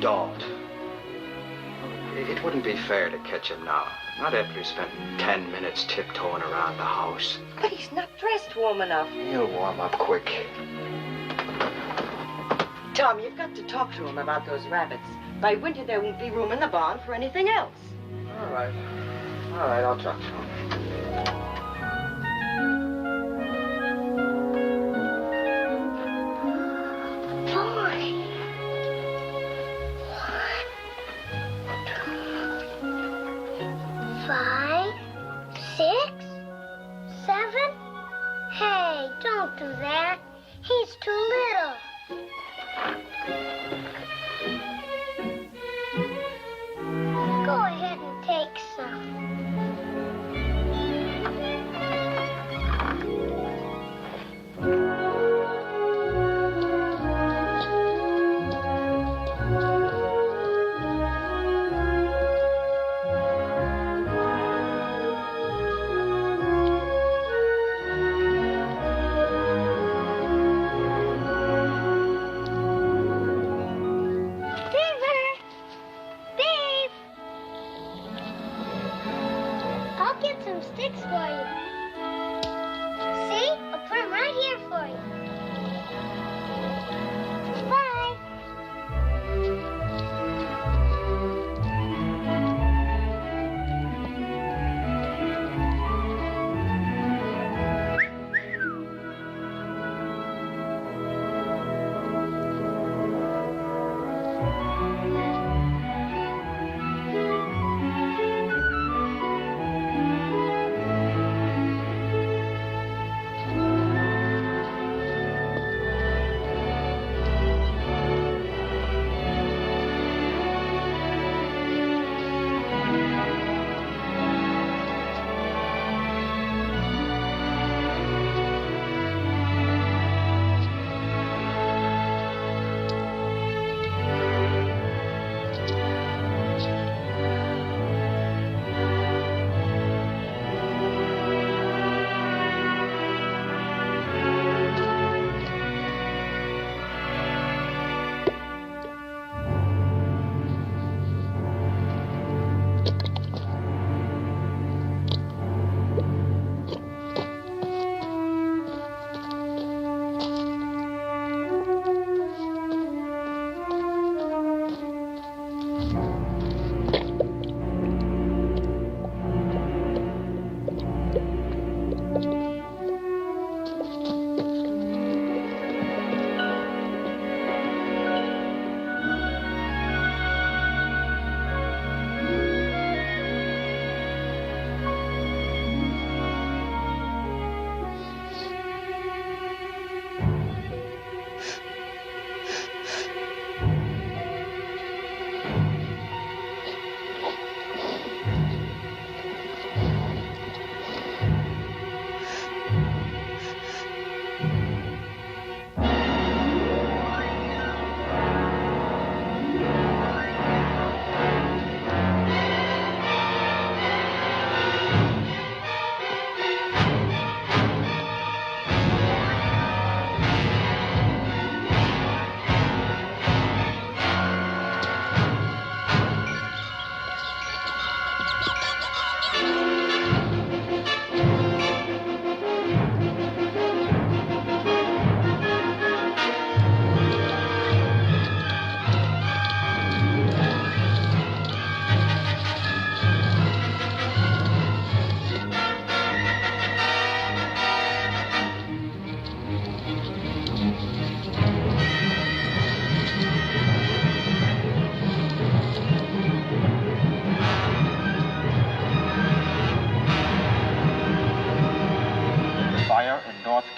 Don't. It wouldn't be fair to catch him now. Not after he spent 10 minutes tiptoeing around the house. But he's not dressed warm enough. He'll warm up quick. Tom, you've got to talk to him about those rabbits. By winter, there won't be room in the barn for anything else. All right. All right, I'll talk to him. Do that. He's too little. Go ahead and take some.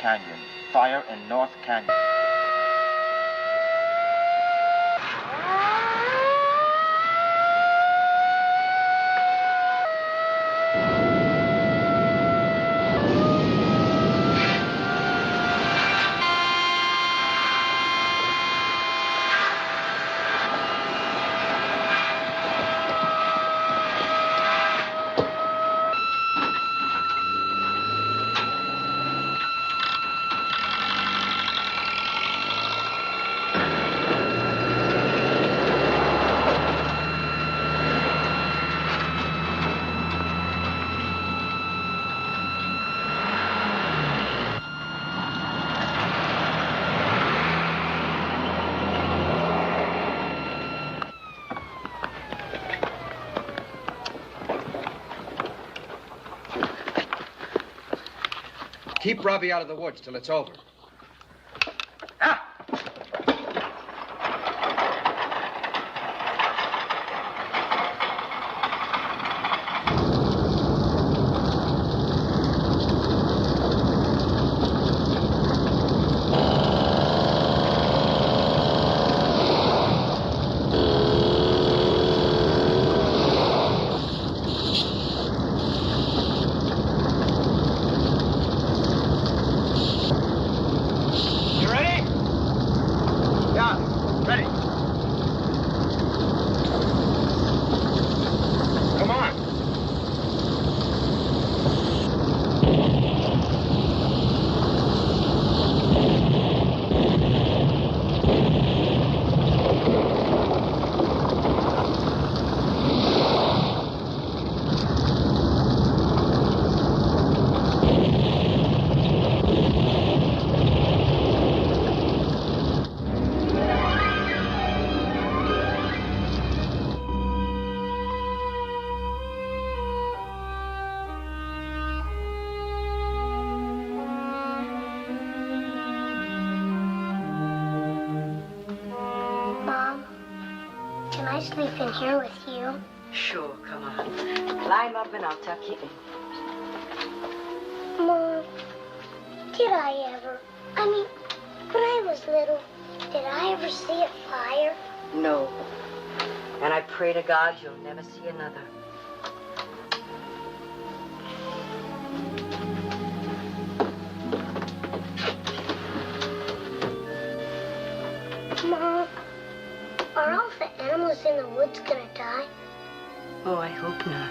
Canyon. Fire in North Canyon. Keep Robbie out of the woods till it's over. Ah! Can I sleep in here with you? Sure, come on. Climb up and I'll tuck you in. Mom, did I ever? I mean, when I was little, did I ever see a fire? No. And I pray to God you'll never see another. Mom, are all the animals in the woods gonna die? Oh, I hope not.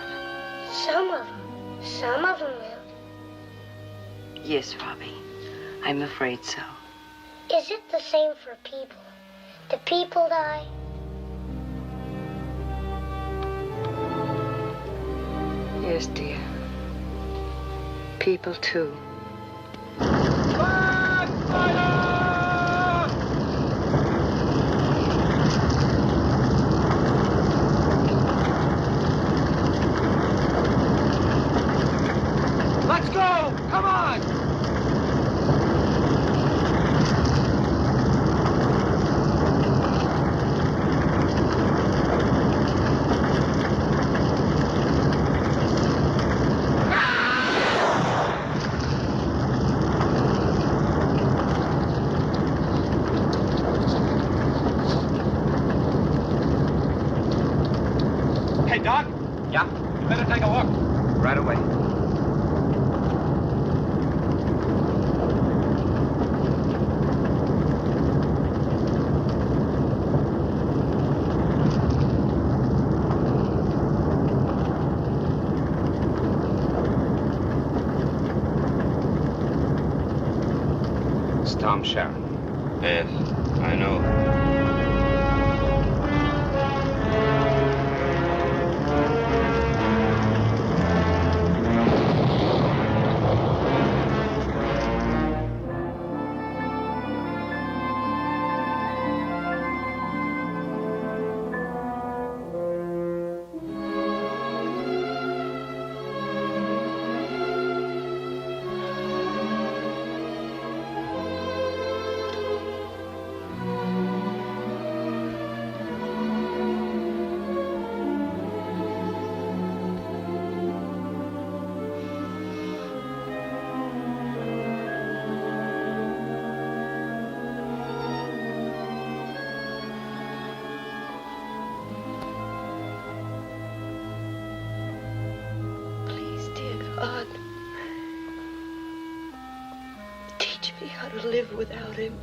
Some of them will. Yes, Robbie. I'm afraid so. Is it the same for people? Do people die? Yes, dear. People, too. Let's go! Come on! Hey, Doc? Yeah? You better take a look. Right away. It's Tom Sharon. Yes, I know. Please, dear God. Teach me how to live without him.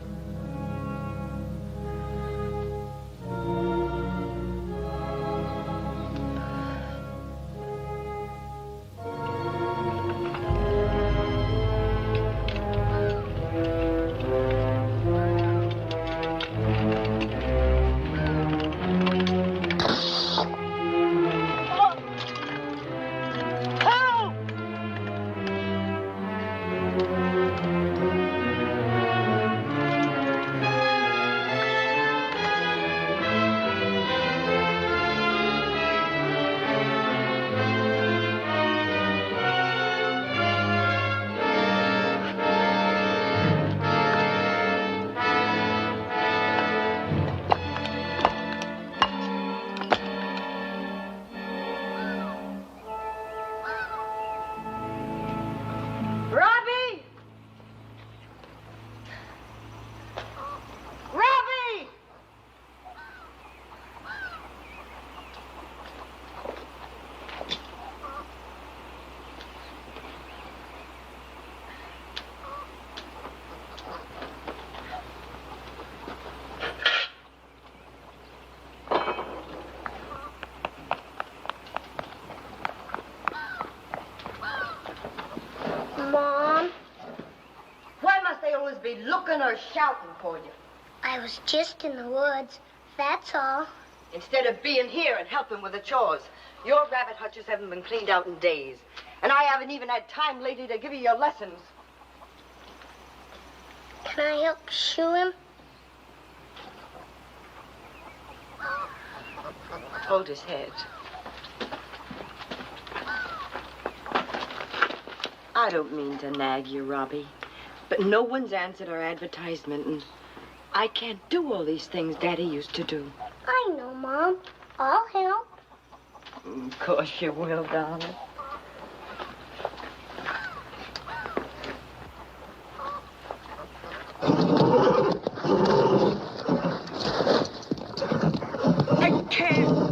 shouting for you. I was just in the woods, that's all. Instead of being here and helping with the chores. Your rabbit hutches haven't been cleaned out in days. And I haven't even had time lately to give you your lessons. Can I help shoe him? Hold his head. I don't mean to nag you, Robbie, but no one's answered our advertisement, and I can't do all these things Daddy used to do. I know, Mom. I'll help. Of course you will, darling.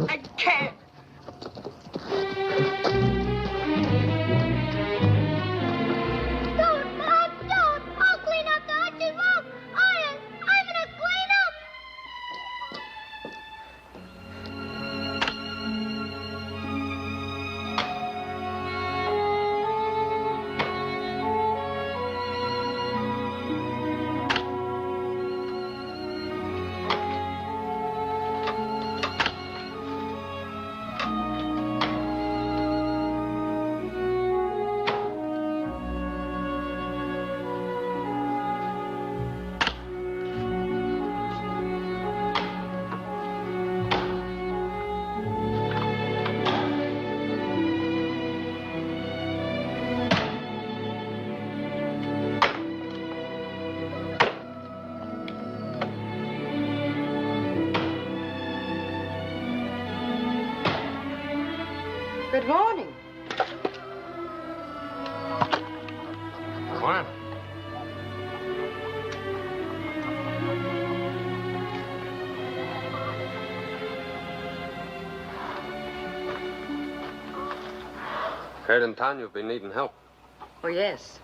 I can't. Don't, Mom, don't. I'll clean up the hutches, Mom. I'm gonna clean up. Good morning. Morning. Heard in town you've been needing help. Oh, yes.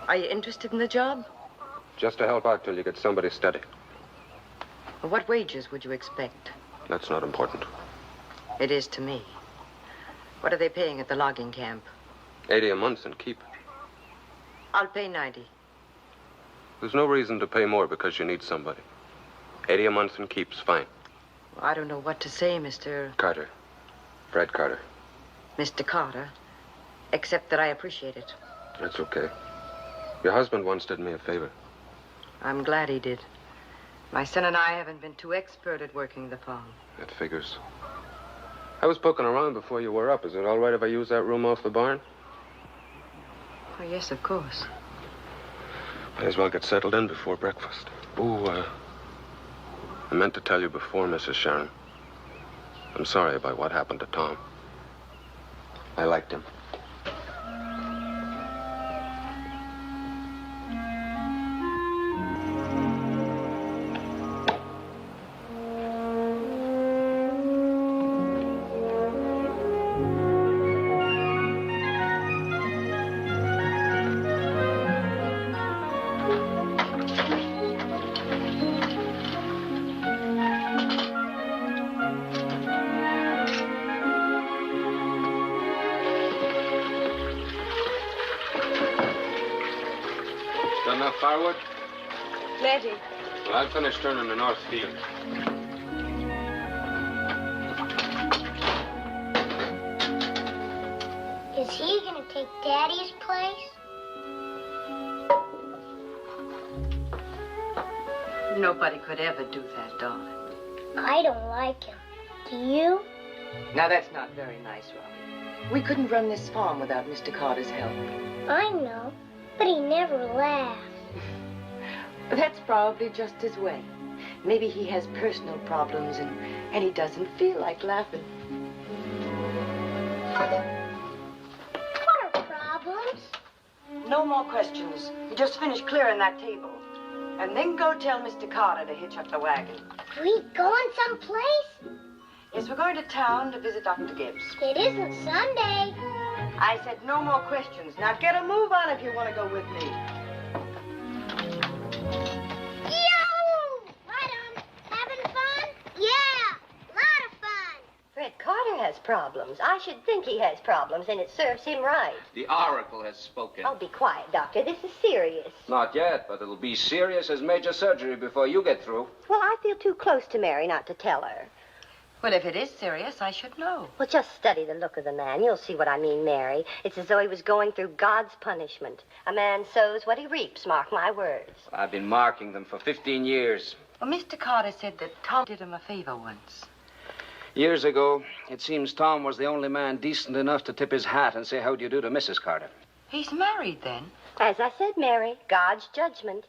Are you interested in the job? Just to help out till you get somebody steady. What wages would you expect? That's not important. It is to me. What are they paying at the logging camp? 80 a month and keep. I'll pay 90. There's no reason to pay more because you need somebody. 80 a month and keep's fine. I don't know what to say, Mr. Carter. Fred Carter. Mr. Carter, except that I appreciate it. That's okay. Your husband once did me a favor. I'm glad he did. My son and I haven't been too expert at working the farm. That figures. I was poking around before you were up. Is it all right if I use that room off the barn? Oh, yes, of course. Might as well get settled in before breakfast. I meant to tell you before, Mrs. Sharon. I'm sorry about what happened to Tom. I liked him. Got enough firewood? Plenty. Well, I'll finish turning the north field. Is he gonna take Daddy's place? Nobody could ever do that, darling. I don't like him. Do you? Now, that's not very nice, Robbie. We couldn't run this farm without Mr. Carter's help. I know, but he never laughs. That's probably just his way. Maybe he has personal problems and he doesn't feel like laughing. What are problems? No more questions. You just finish clearing that table. And then go tell Mr. Carter to hitch up the wagon. Are we going someplace? Yes, we're going to town to visit Dr. Gibbs. It isn't Sunday. I said no more questions. Now get a move on if you want to go with me. Yo! Right on. Having fun? Yeah, lot of fun. Fred Carter has problems. I should think he has problems, and it serves him right. The oracle has spoken. Oh, be quiet, Doctor. This is serious. Not yet, but it'll be serious as major surgery before you get through. Well, I feel too close to Mary not to tell her. Well, if it is serious, I should know. Well, just study the look of the man. You'll see what I mean, Mary. It's as though he was going through God's punishment. A man sows what he reaps, mark my words. I've been marking them for 15 years. Well, Mr. Carter said that Tom did him a favor once. Years ago, it seems Tom was the only man decent enough to tip his hat and say, how do you do to Mrs. Carter? He's married, then? As I said, Mary, God's judgment.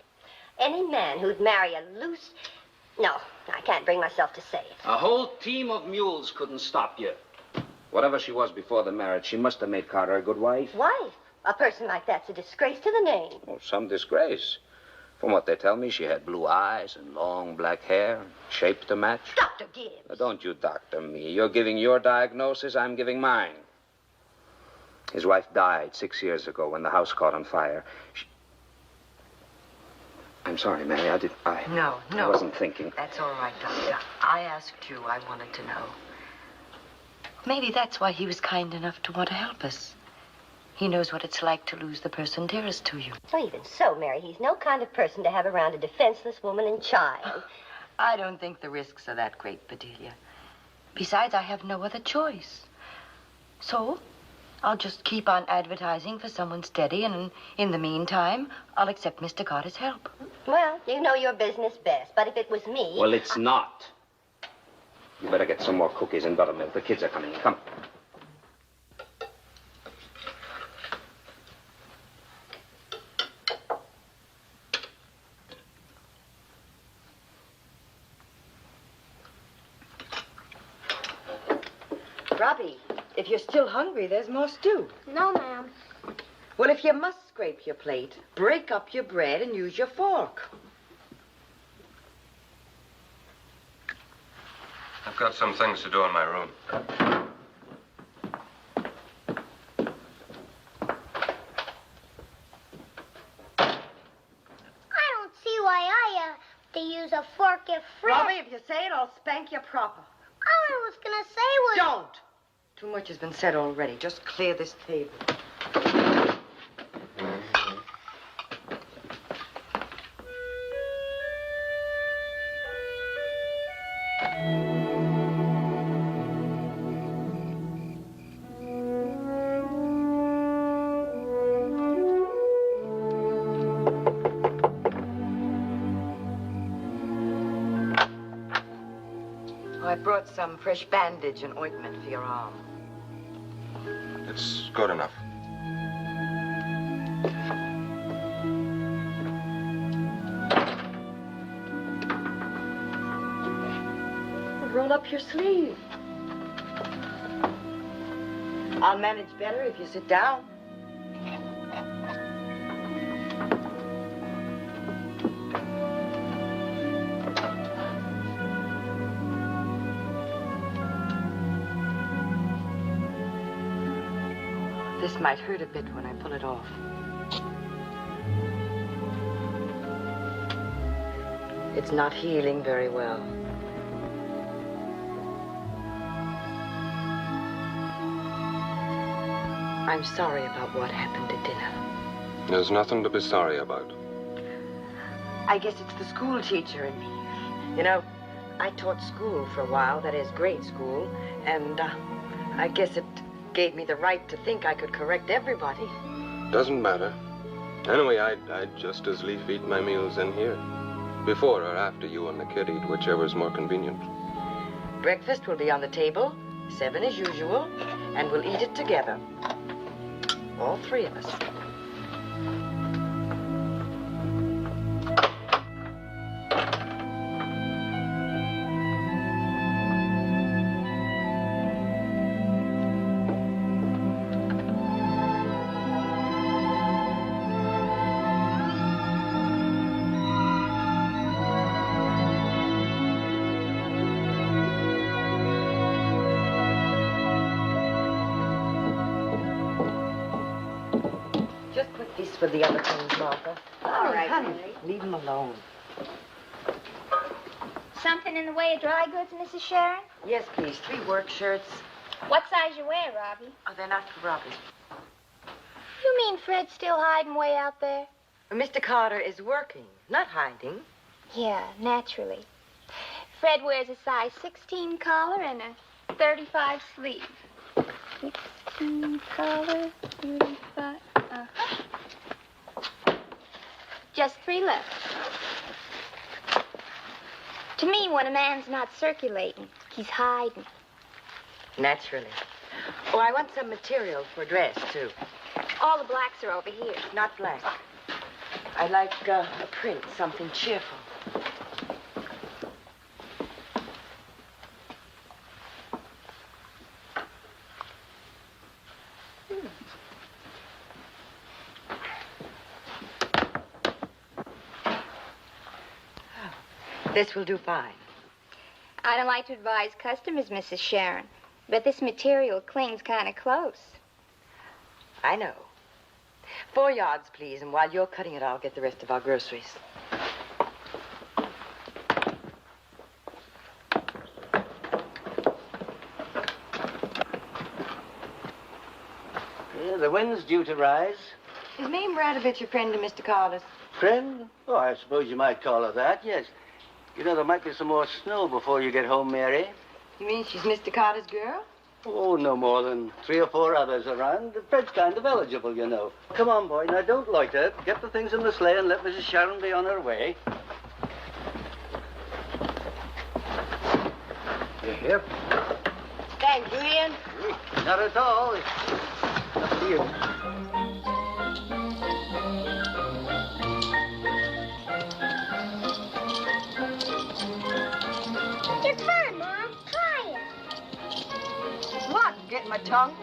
Any man who'd marry a loose... No, I can't bring myself to say it. A whole team of mules couldn't stop you. Whatever she was before the marriage, she must have made Carter a good wife. Wife? A person like that's a disgrace to the name. Oh, some disgrace. From what they tell me, she had blue eyes and long black hair, shape to match. Dr. Gibbs. Now, don't you doctor me. You're giving your diagnosis, I'm giving mine. His wife died 6 years ago when the house caught on fire. I'm sorry, Mary. No. I wasn't thinking. That's all right, Doctor. I asked you. I wanted to know. Maybe that's why he was kind enough to want to help us. He knows what it's like to lose the person dearest to you. Well, even so, Mary, he's no kind of person to have around a defenseless woman and child. I don't think the risks are that great, Bedelia. Besides, I have no other choice. So, I'll just keep on advertising for someone steady, and in the meantime, I'll accept Mr. Carter's help. Well, you know your business best, but if it was me... Well, it's not. You better get some more cookies and buttermilk. The kids are coming. Come. Robbie, if you're still hungry, there's more stew. No, ma'am. Well, if you must scrape your plate, break up your bread and use your fork. I've got some things to do in my room. I don't see why I have to use a fork if Fred... Robbie, if you say it, I'll spank you proper. All I was gonna say was... Don't! Too much has been said already. Just clear this table. I brought some fresh bandage and ointment for your arm. It's good enough. Roll up your sleeve. I'll manage better if you sit down. This might hurt a bit when I pull it off. It's not healing very well. I'm sorry about what happened at dinner. There's nothing to be sorry about. I guess it's the school teacher in me. You know, I taught school for a while, that is, grade school, and I guess it gave me the right to think I could correct everybody. Doesn't matter. Anyway, I'd just as lief eat my meals in here. Before or after you and the kid eat, whichever's more convenient. Breakfast will be on the table, 7 as usual, and we'll eat it together. All 3 of us. Just put this for the other things, Martha. All right, honey. Mary. Leave them alone. Something in the way of dry goods, Mrs. Sharon? Yes, please. 3 work shirts, What size you wear, Robbie? Oh, they're not for Robbie. You mean Fred's still hiding way out there? Mr. Carter is working, not hiding. Yeah, naturally. Fred wears a size 16 collar and a 35 sleeve. 16 collar, 35, Just 3 left. To me, when a man's not circulating, he's hiding. Naturally. Oh, I want some material for a dress, too. All the blacks are over here. Not black. I like a print, something cheerful. This will do fine. I don't like to advise customers, Mrs. Sharon, but this material clings kind of close. I know. 4 yards, please, and while you're cutting it, I'll get the rest of our groceries. Yeah, the wind's due to rise. Is Mame Bradovich a friend of Mr. Carter's? Friend? Oh, I suppose you might call her that, yes. You know, there might be some more snow before you get home, Mary. You mean she's Mr. Carter's girl? Oh, no more than 3 or 4 others around. Fred's kind of eligible, you know. Come on, boy. Now, don't loiter. Get the things in the sleigh and let Mrs. Sharon be on her way. You hear? Thank you, Ian. Not at all. It's up to you. It's fun, Mom. Try it. What? Get my tongue?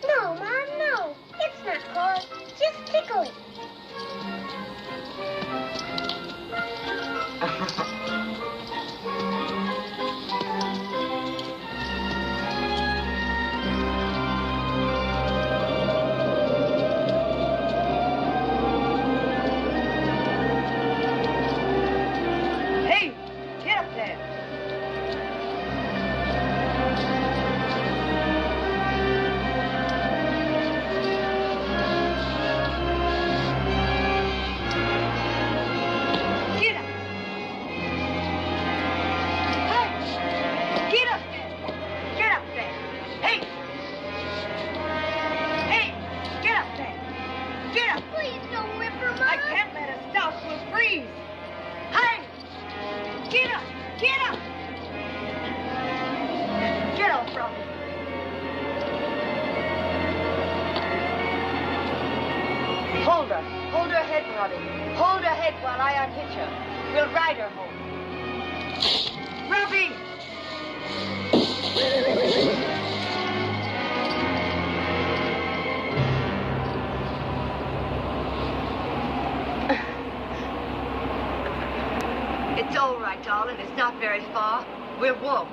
No, Mom, no. It's not hard. Just tickle it. Hey, get up there. Get up. Hey, get up there. Get up there. Hey. Hey, get up there. Get up. Please don't whip her, Mom. I can't let her stop. We'll freeze. Hey, get up. Get up. Get off from me. Hold her. Hold her head, Robbie. Hold her head while I unhitch her. We'll ride her home. Robbie! It's all right, darling. It's not very far. We'll walk.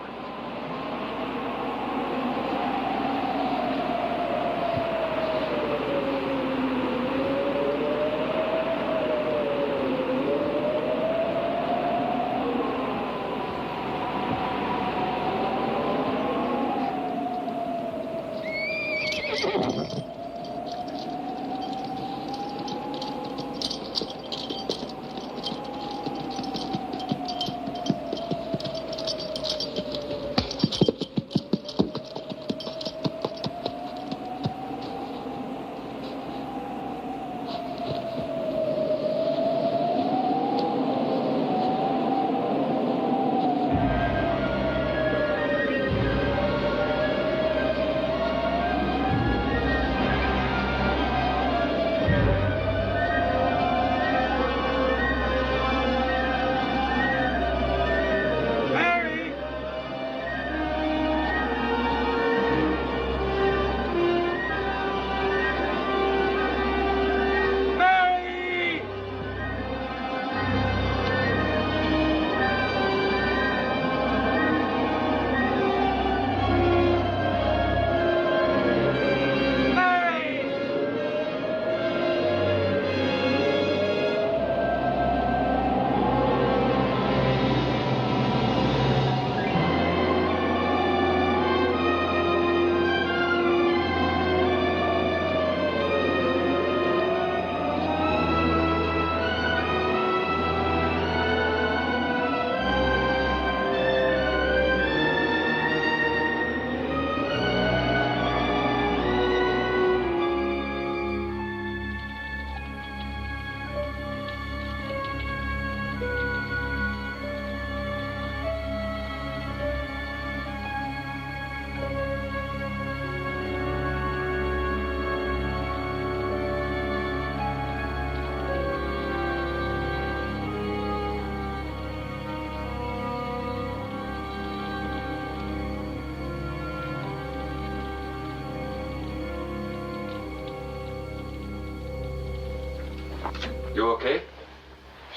You okay?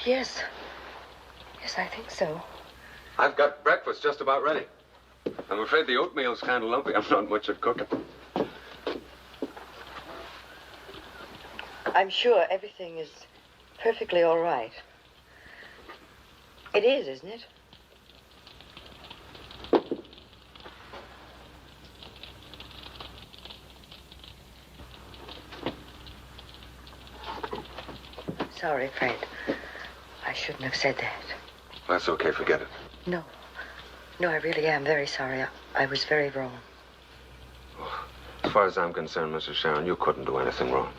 Yes. Yes, I think so. I've got breakfast just about ready. I'm afraid the oatmeal's kind of lumpy. I'm not much at cooking. I'm sure everything is perfectly all right. It is, isn't it? Sorry, Fred. I shouldn't have said that. That's okay. Forget it. No. No, I really am very sorry. I was very wrong. As far as I'm concerned, Mrs. Sharon, you couldn't do anything wrong.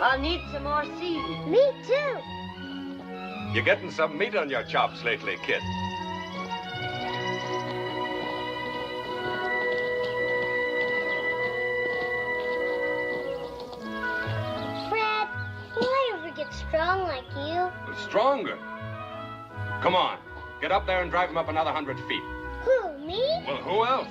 I'll need some more seed. Me too. You're getting some meat on your chops lately, kid. Fred, will I ever get strong like you? Stronger. Come on. Get up there and drive him up another 100 feet. Who, me? Well, who else?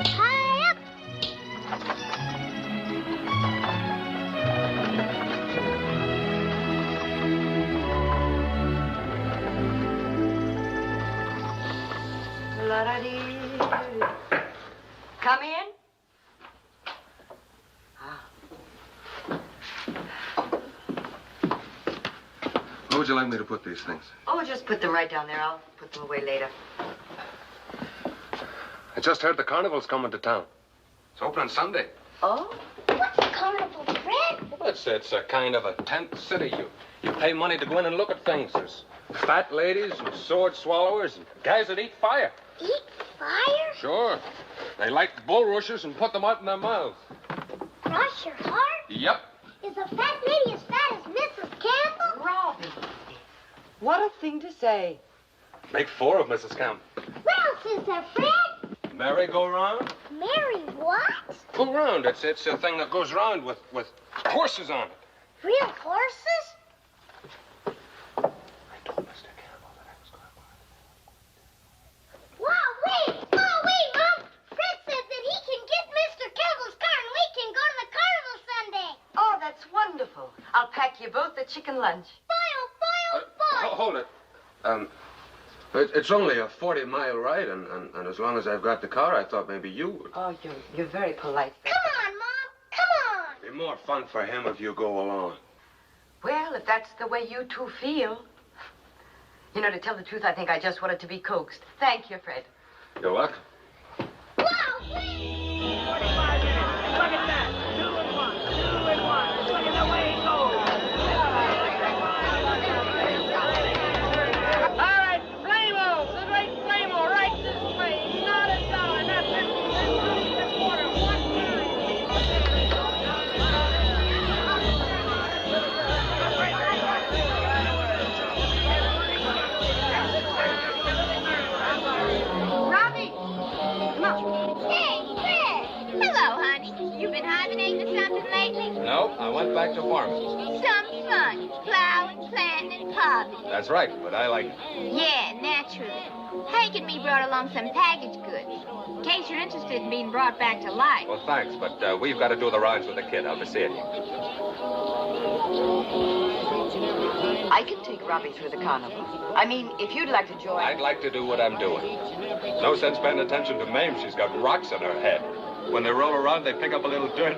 High up. La-da-dee. Come in. Where would you like me to put these things? Oh, just put them right down there. I'll put them away later. I just heard the carnival's coming to town. It's opening Sunday. Oh? What's a carnival, Fred? Well, it's a kind of a tent city. You pay money to go in and look at things. There's fat ladies and sword swallowers and guys that eat fire. Eat fire? Sure. They light bulrushes and put them out in their mouths. Cross your heart? Yep. Is a fat lady as fat as Mrs. Campbell? Robbie. What a thing to say. Make 4 of Mrs. Campbell. What else is there, Fred? Merry-go-round? Mary what? Go round. It's a thing that goes round with horses on it. Real horses? I told Mr. Campbell that I was going to. Wow, wait! Oh, wait, Mom! Fred says that he can get Mr. Campbell's car and we can go to the carnival Sunday. Oh, that's wonderful. I'll pack you both a chicken lunch. Boy, oh, boy, oh, boy! Hold it. It's only a 40-mile ride, and as long as I've got the car, I thought maybe you would. Oh, you're very polite. Come on, Mom! Come on! It'd be more fun for him if you go along. Well, if that's the way you two feel. You know, to tell the truth, I think I just wanted to be coaxed. Thank you, Fred. You're welcome. Wow, wait! 45 minutes. Look at that. 2 and 1. 2 and 1. Look at the way it goes. All right, Flamo. The great Flamo. Right this way. Not a dollar. Not 50 cents. A quarter. 1 Robbie! Come on. Hey, Fred! Hello, honey. You been hibernating or something lately? No, I went back to farming. Some fun. Plowing, planting, and popping. That's right, but I like it. Yeah, naturally. Hank and me brought along some package goods. In case you're interested in being brought back to life. Well, thanks, but we've got to do the rounds with the kid. I'll be seeing you. I can take Robbie through the carnival. I mean, if you'd like to join. I'd like to do what I'm doing. No sense paying attention to Mame. She's got rocks in her head. When they roll around, they pick up a little dirt.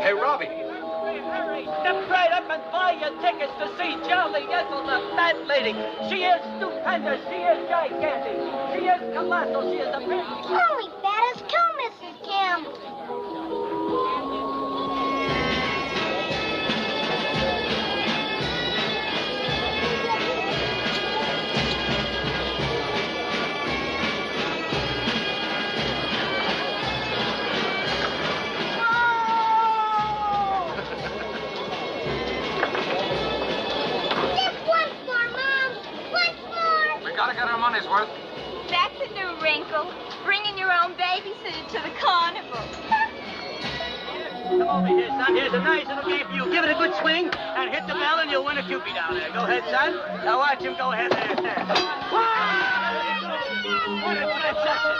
Hey, Robbie. Hurry, step right up and buy your tickets to see Jolly Ethel, the fat lady. She is stupendous. She is gigantic. She is colossal. She is a big... Only fat as two, Mrs. Campbell. carnival. Come over here, son. Here's a nice little game for you. Give it a good swing and hit the bell and you'll win a cupie down there. Go ahead, son. Now watch him go ahead there. What a transaction.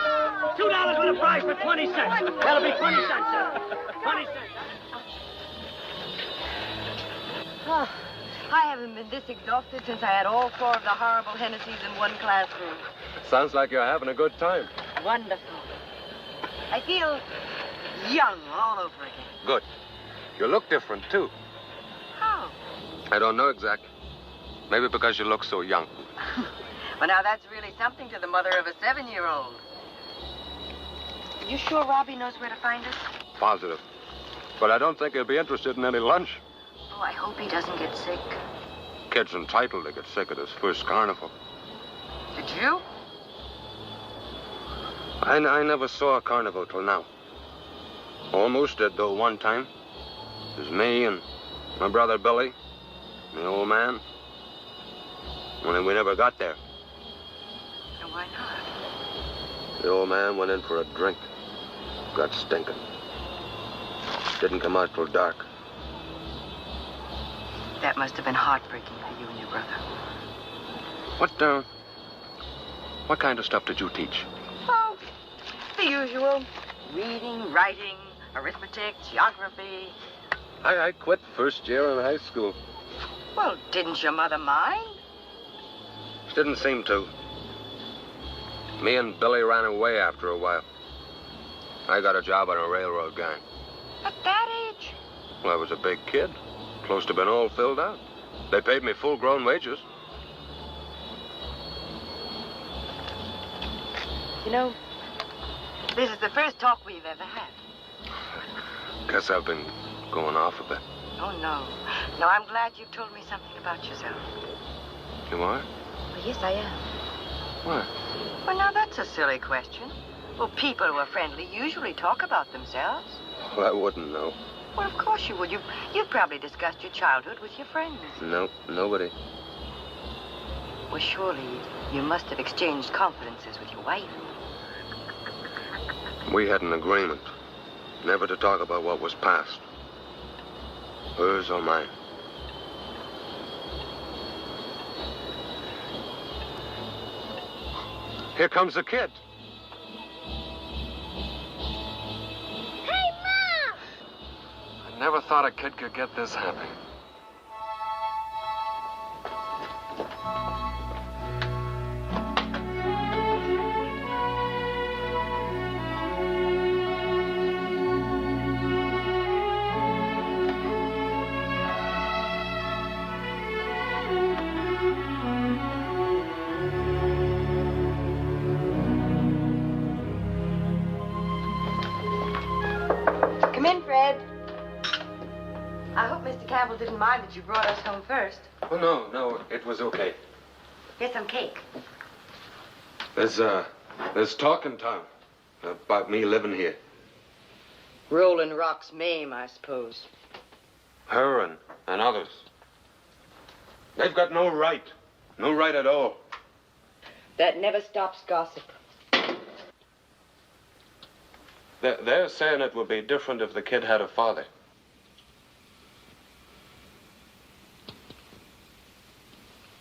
$2 with a prize for 20 cents. That'll be 20 cents, sir. 20 cents. Oh, I haven't been this exhausted since I had all 4 of the horrible Hennessy's in one classroom. Sounds like you're having a good time. Wonderful. I feel young all over again. Good. You look different, too. How? I don't know exactly. Maybe because you look so young. Well, now that's really something to the mother of a 7-year-old. You sure Robbie knows where to find us? Positive. But I don't think he'll be interested in any lunch. Oh, I hope he doesn't get sick. Kid's entitled to get sick at his first carnival. Did you? I never saw a carnival till now. Almost did, though, one time. It was me and my brother Billy, and the old man. Only we never got there. And why not? The old man went in for a drink. Got stinking. Didn't come out till dark. That must have been heartbreaking for you and your brother. What kind of stuff did you teach? Oh, the usual. Reading, writing, arithmetic, geography. I quit first year in high school. Well, didn't your mother mind? Didn't seem to. Me and Billy ran away after a while. I got a job on a railroad gang. At that age? Well, I was a big kid. Close to being all filled out. They paid me full-grown wages. You know, this is the first talk we've ever had. Guess I've been going off a bit. Oh, no. No, I'm glad you told me something about yourself. You are? Well, yes, I am. What? Well, now, that's a silly question. Well, people who are friendly usually talk about themselves. Well, I wouldn't know. Well, of course you would. You've probably discussed your childhood with your friends. No, nobody. Well, surely you must have exchanged confidences with your wife. We had an agreement. Never to talk about what was past. Hers or mine. Here comes the kid. Hey, Mom! I never thought a kid could get this happy. Come in, Fred. I hope Mr. Campbell didn't mind that you brought us home first. Oh, no, it was okay. Here's some cake. There's talk in town about me living here. Rolling Rock's Mame, I suppose. Her and others. They've got no right. No right at all. That never stops gossip. They're saying it would be different if the kid had a father.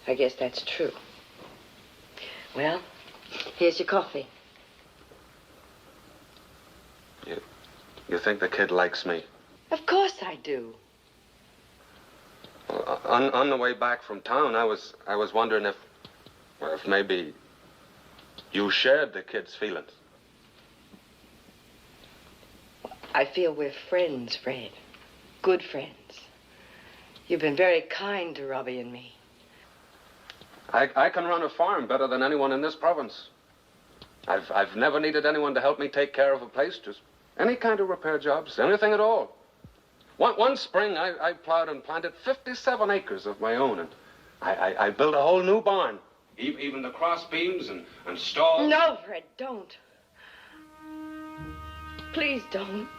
I guess that's true. Well, here's your coffee. You think the kid likes me? Of course I do. Well, on the way back from town, I was wondering if maybe you shared the kid's feelings. I feel we're friends, Fred. Good friends. You've been very kind to Robbie and me. I can run a farm better than anyone in this province. I've never needed anyone to help me take care of a place, just any kind of repair jobs, anything at all. One spring, I plowed and planted 57 acres of my own, and I built a whole new barn. Even the cross beams and stalls. No, Fred, don't. Please don't.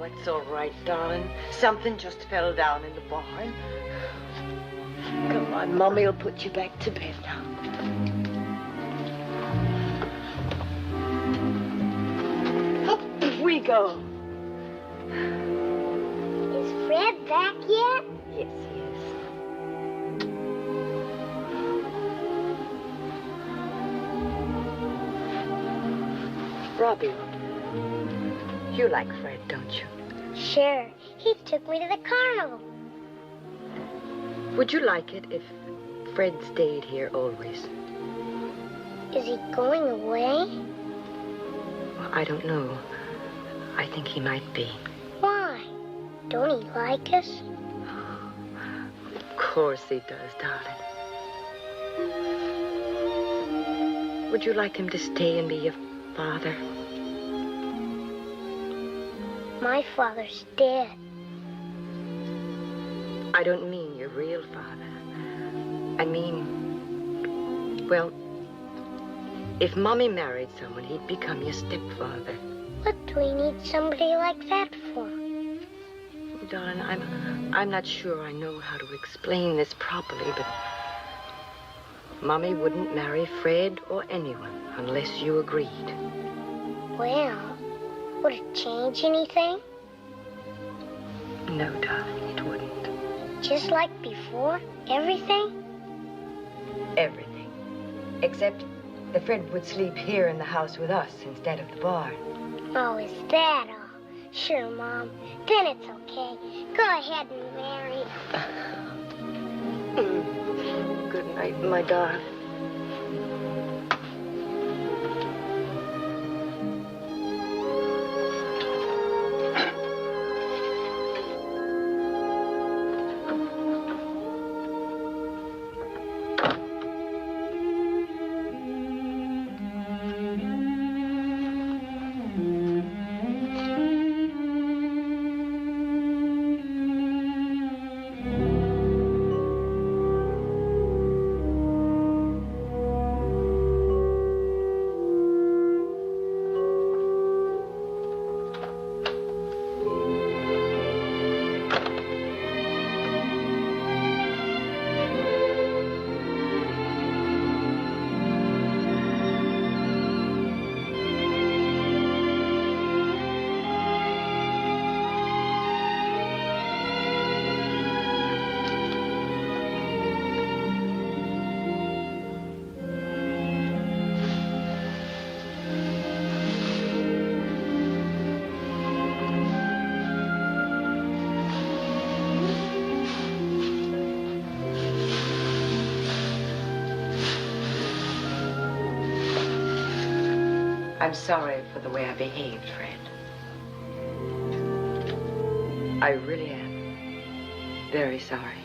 it's all right, darling. Something just fell down in the barn. Come on, Mommy will put you back to bed now. Up we go. Is Fred back yet? Yes, he is. Robbie, you like Fred, don't you? Sure. He took me to the carnival. Would you like it if Fred stayed here always? Is he going away? Well, I don't know. I think he might be. Why? Don't he like us? Of course he does, darling. Would you like him to stay and be your father? My father's dead. I don't mean your real father. I mean, well, if Mommy married someone, he'd become your stepfather. What do we need somebody like that for? Darling, I'm not sure I know how to explain this properly, but Mommy wouldn't marry Fred or anyone unless you agreed. Well, would it change anything? No, darling, it wouldn't. Just like before? Everything? Everything. Except that Fred would sleep here in the house with us instead of the barn. Oh, is that all? Sure, Mom. Then it's okay. Go ahead and marry. Good night, my darling. I'm sorry for the way I behaved, Fred. I really am. Very sorry.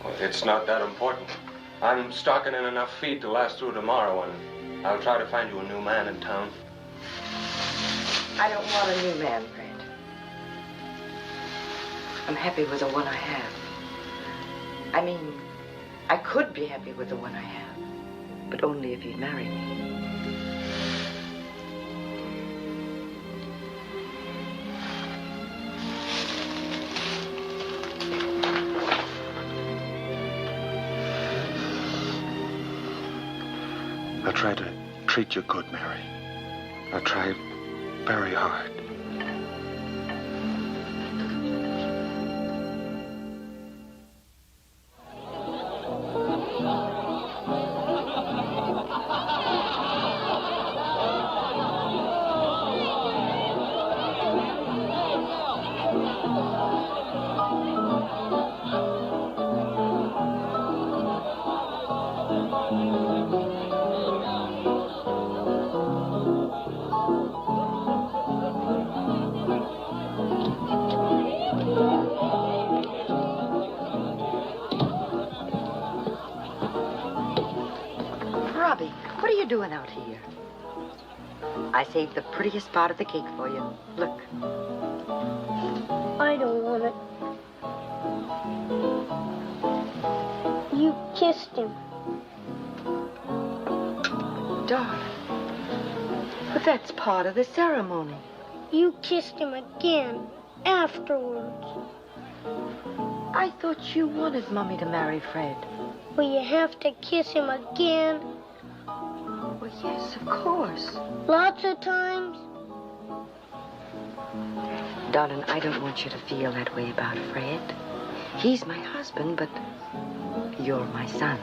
Well, it's not that important. I'm stocking in enough feed to last through tomorrow, and I'll try to find you a new man in town. I don't want a new man, Fred. I'm happy with the one I have. I mean, I could be happy with the one I have, but only if he'd marry me. I'll try to treat you good, Mary. I'll try very hard. Robbie, what are you doing out here? I saved the prettiest part of the cake for you. Look. I don't want it. You kissed him. Darling. But that's part of the ceremony. You kissed him again afterwards. I thought you wanted Mommy to marry Fred. Will you have to kiss him again? Well, yes, of course. Lots of times? Darling, I don't want you to feel that way about Fred. He's my husband, but you're my son.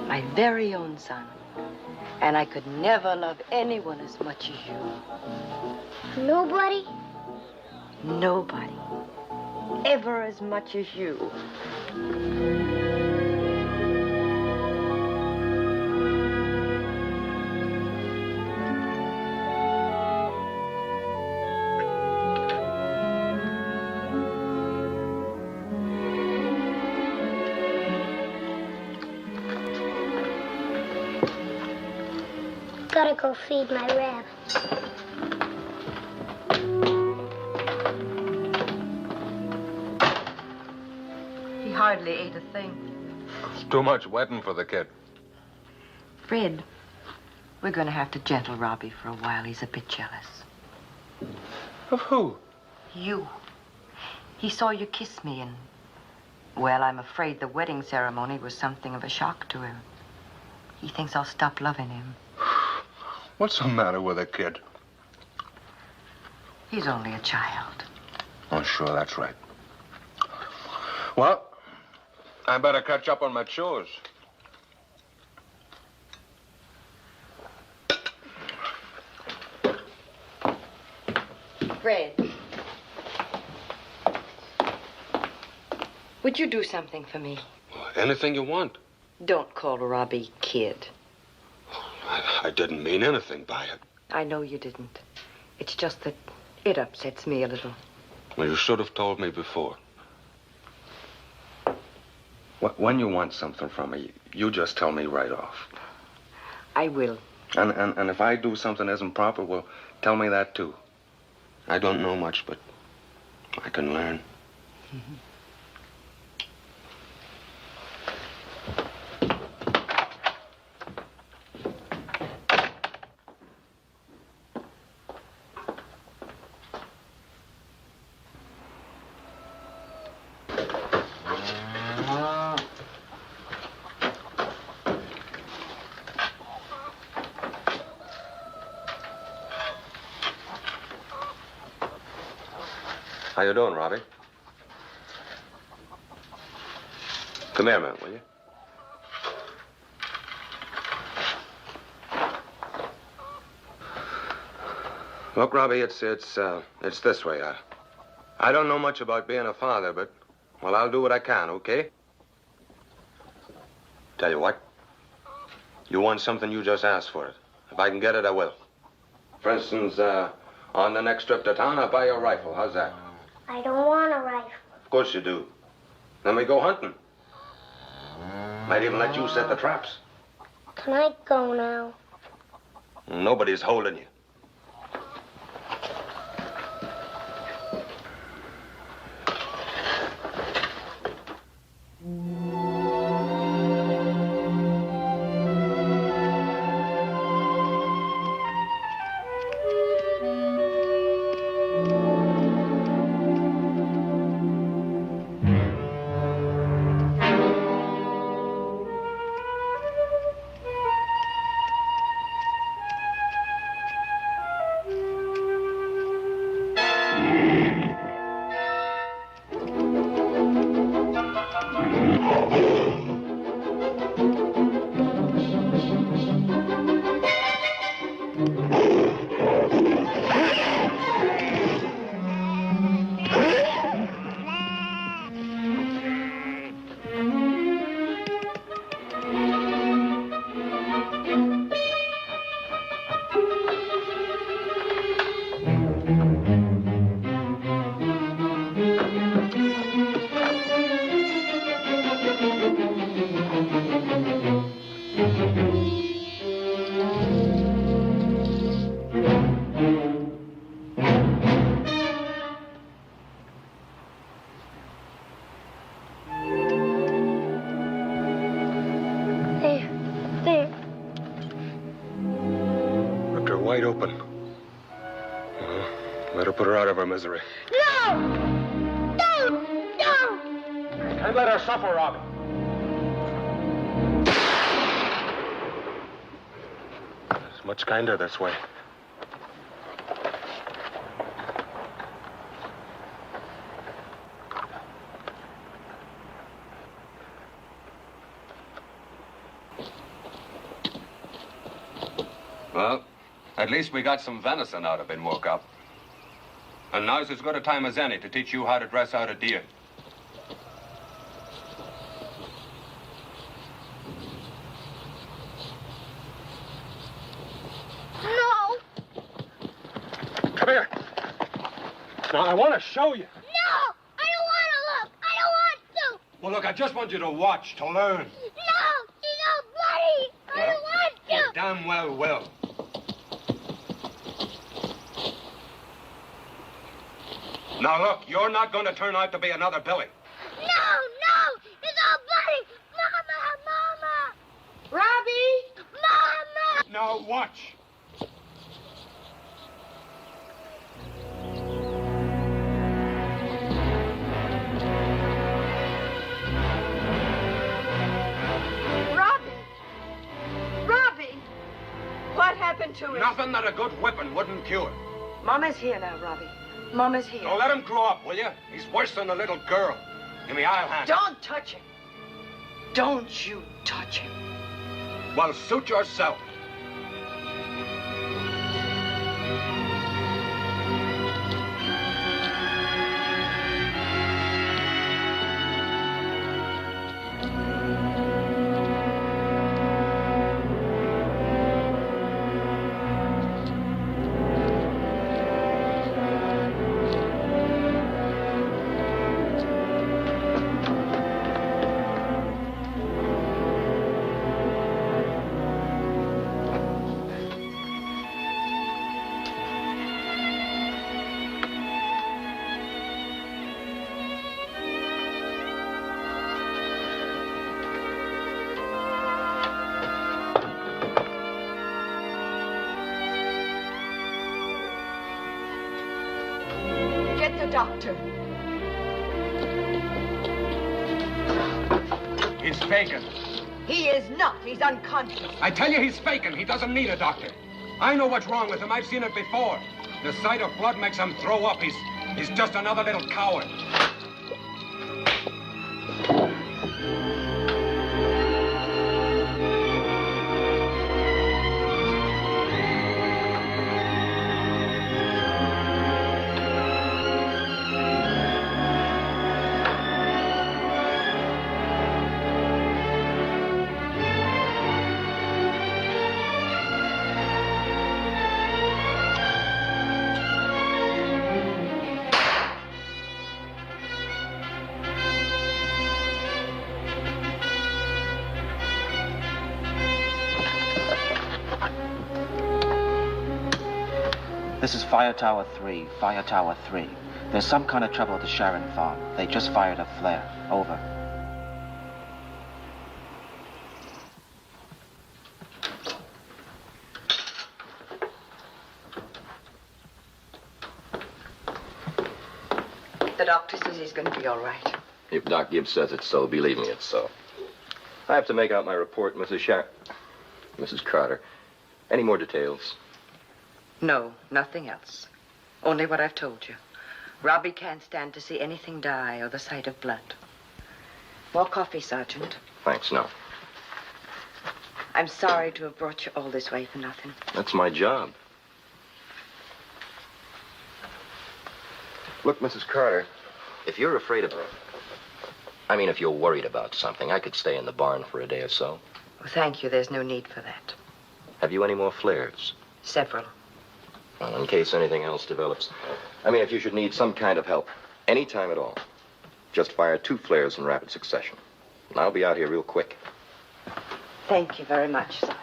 My very own son. And I could never love anyone as much as you. Nobody? Nobody. Ever as much as you. Gotta go feed my rabbits. He hardly ate a thing. It's too much wetting for the kid. Fred, we're going to have to gentle Robbie for a while. He's a bit jealous. Of who? You. He saw you kiss me and, well, I'm afraid the wedding ceremony was something of a shock to him. He thinks I'll stop loving him. What's the matter with the kid? He's only a child. Oh, sure, that's right. Well, I better catch up on my chores. Fred. Would you do something for me? Anything you want. Don't call Robbie kid. I didn't mean anything by it. I know you didn't. It's just that it upsets me a little. Well, you should have told me before. When you want something from me, you just tell me right off. I will. And if I do something that isn't proper, well, tell me that too. I don't know much, but I can learn. Mm-hmm. How you doing, Robbie? Come here a minute, will you? Look, Robbie, it's this way. I don't know much about being a father, but, well, I'll do what I can, okay? Tell you what. You want something, you just ask for it. If I can get it, I will. For instance, on the next trip to town, I'll buy you a rifle. How's that? I don't want a rifle. Of course you do. Then we go hunting. Might even let you set the traps. Can I go now? Nobody's holding you. Let her put her out of her misery. No! No! No! And let her suffer, Robbie. It's much kinder this way. Well, at least we got some venison out of it and woke up. And now's as good a time as any to teach you how to dress out a deer. No! Come here. Now, I want to show you. No! I don't want to look! I don't want to! Well, look, I just want you to watch, to learn. No! She's all bloody! I don't want to! You damn well will. Now, look, you're not going to turn out to be another Billy. No! No! It's all bloody! Mama! Mama! Robbie! Mama! Now, watch. Robbie! Robbie! What happened to him? Nothing that a good whipping wouldn't cure. Mama's here now, Robbie. Mama's here. So let him grow up, will you? He's worse than a little girl. Give me, I'll handle him. Don't touch him. Don't you touch him. Well, suit yourself. Get the doctor. He's faking. He is not. He's unconscious. I tell you, he's faking. He doesn't need a doctor. I know what's wrong with him. I've seen it before. The sight of blood makes him throw up. He's just another little coward. This is Fire Tower 3, Fire Tower 3. There's some kind of trouble at the Sharon farm. They just fired a flare. Over. The doctor says he's going to be all right. If Doc Gibbs says it's so, believe me, it's so. I have to make out my report, Mrs. Carter. Any more details? No, nothing else. Only what I've told you. Robbie can't stand to see anything die or the sight of blood. More coffee, Sergeant. Thanks, no. I'm sorry to have brought you all this way for nothing. That's my job. Look, Mrs. Carter, if you're afraid of... if you're worried about something, I could stay in the barn for a day or so. Well, thank you. There's no need for that. Have you any more flares? Several. Well, in case anything else develops. If you should need some kind of help, any time at all, just fire 2 flares in rapid succession. And I'll be out here real quick. Thank you very much, Sergeant.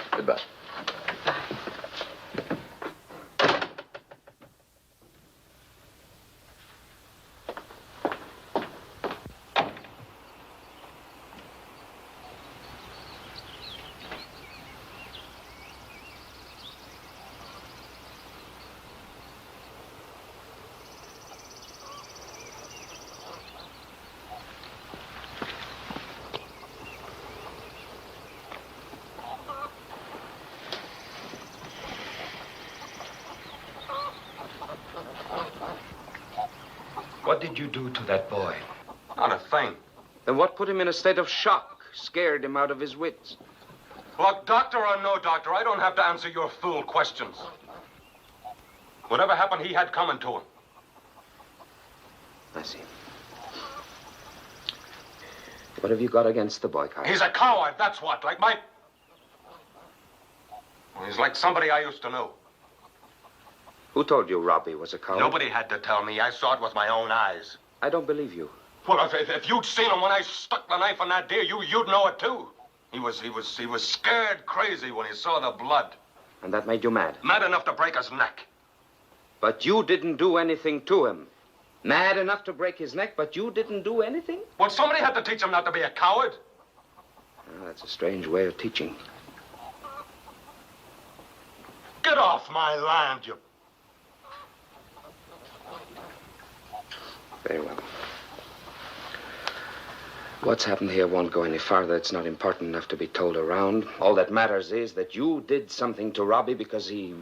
Goodbye. did you do to that boy? Not a thing. Then what put him in a state of shock, scared him out of his wits? Look, doctor or no doctor, I don't have to answer your fool questions. Whatever happened, he had coming to him. I see. What have you got against the boy, Carl? He's a coward, that's what. Like my... He's like somebody I used to know. Who told you Robbie was a coward? Nobody had to tell me. I saw it with my own eyes. I don't believe you. Well, if you'd seen him when I stuck the knife in that deer, you'd know it too. He was scared crazy when he saw the blood. And that made you mad? Mad enough to break his neck. But you didn't do anything to him. Mad enough to break his neck, but you didn't do anything? Well, somebody had to teach him not to be a coward. Well, that's a strange way of teaching. Get off my land, you... Very well. What's happened here won't go any farther. It's not important enough to be told around. All that matters is that you did something to Robbie because he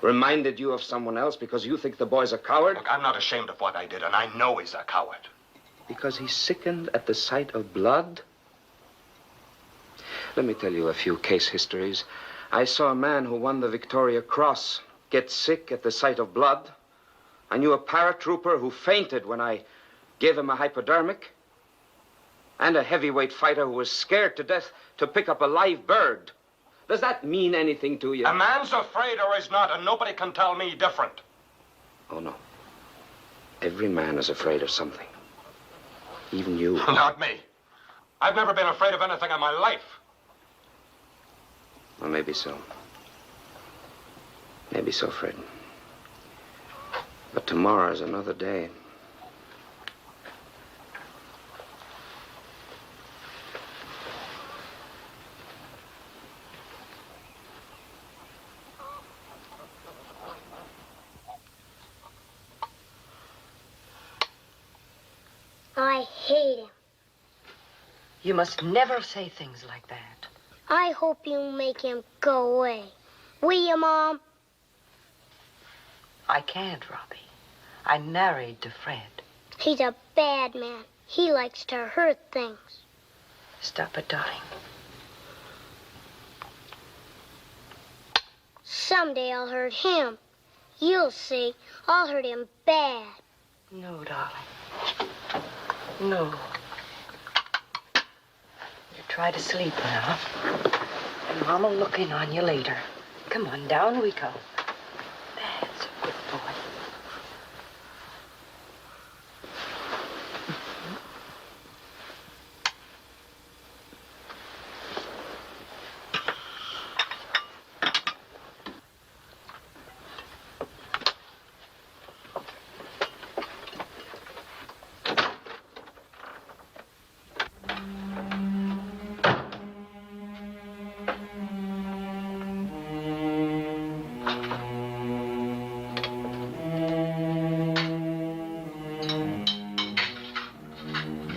reminded you of someone else, because you think the boy's a coward. Look, I'm not ashamed of what I did, and I know he's a coward. Because he sickened at the sight of blood? Let me tell you a few case histories. I saw a man who won the Victoria Cross get sick at the sight of blood. I knew a paratrooper who fainted when I gave him a hypodermic. And a heavyweight fighter who was scared to death to pick up a live bird. Does that mean anything to you? A man's afraid or he's not, and nobody can tell me different. Oh, no. Every man is afraid of something. Even you. Not me. I've never been afraid of anything in my life. Well, maybe so. Maybe so, Fred. But tomorrow's another day. I hate him. You must never say things like that. I hope you make him go away. Will you, Mom? I can't, Robbie. I'm married to Fred. He's a bad man. He likes to hurt things. Stop it, darling. Someday I'll hurt him. You'll see. I'll hurt him bad. No, darling. No. You try to sleep now. And Mom will look in on you later. Come on, down we go. That's a good boy.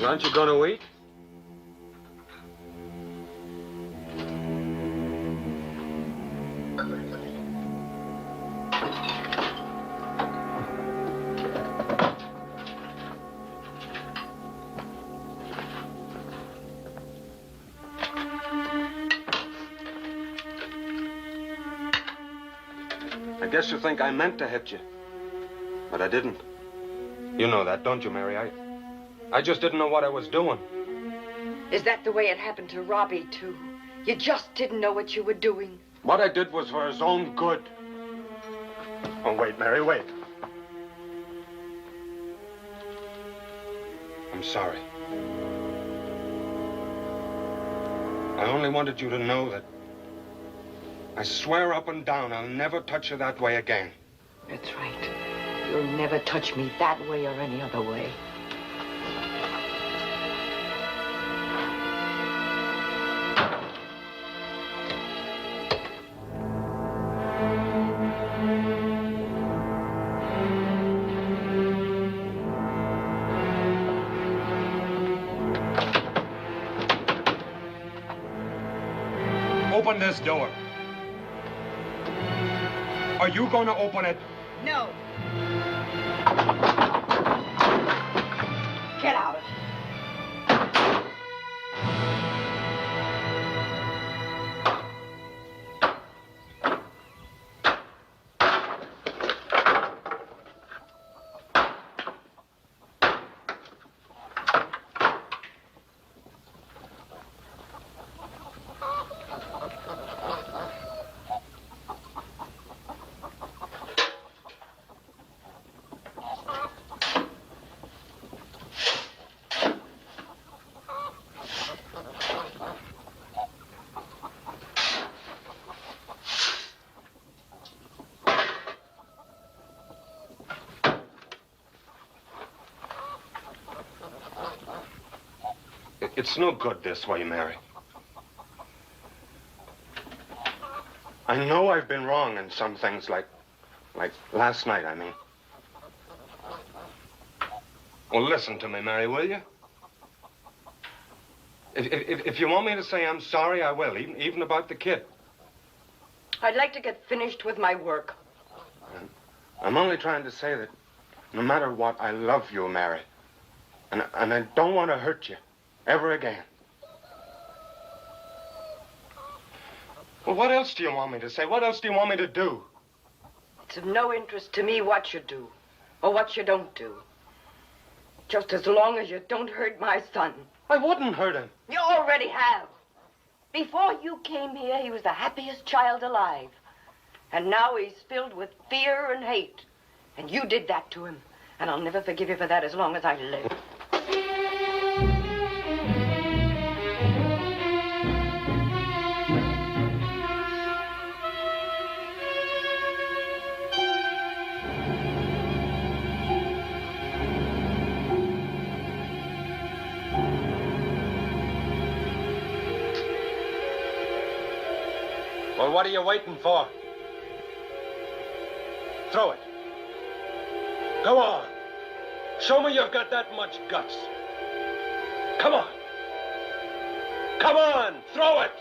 Aren't you going to eat? I guess you think I meant to hit you, but I didn't. You know that, don't you, Mary? I just didn't know what I was doing. Is that the way it happened to Robbie, too? You just didn't know what you were doing? What I did was for his own good. Oh, wait, Mary, wait. I'm sorry. I only wanted you to know that I swear up and down I'll never touch you that way again. That's right. You'll never touch me that way or any other way. Open this door. Are you going to open it? No. It's no good this way, Mary. I know I've been wrong in some things, like last night, I mean. Well, listen to me, Mary, will you? If you want me to say I'm sorry, I will, even about the kid. I'd like to get finished with my work. I'm only trying to say that no matter what, I love you, Mary. And I don't want to hurt you ever again. Well, what else do you want me to say? What else do you want me to do? It's of no interest to me what you do or what you don't do. Just as long as you don't hurt my son. I wouldn't hurt him. You already have. Before you came here, he was the happiest child alive. And now he's filled with fear and hate. And you did that to him. And I'll never forgive you for that as long as I live. Well, what are you waiting for? Throw it. Go on. Show me you've got that much guts. Come on. Come on, throw it.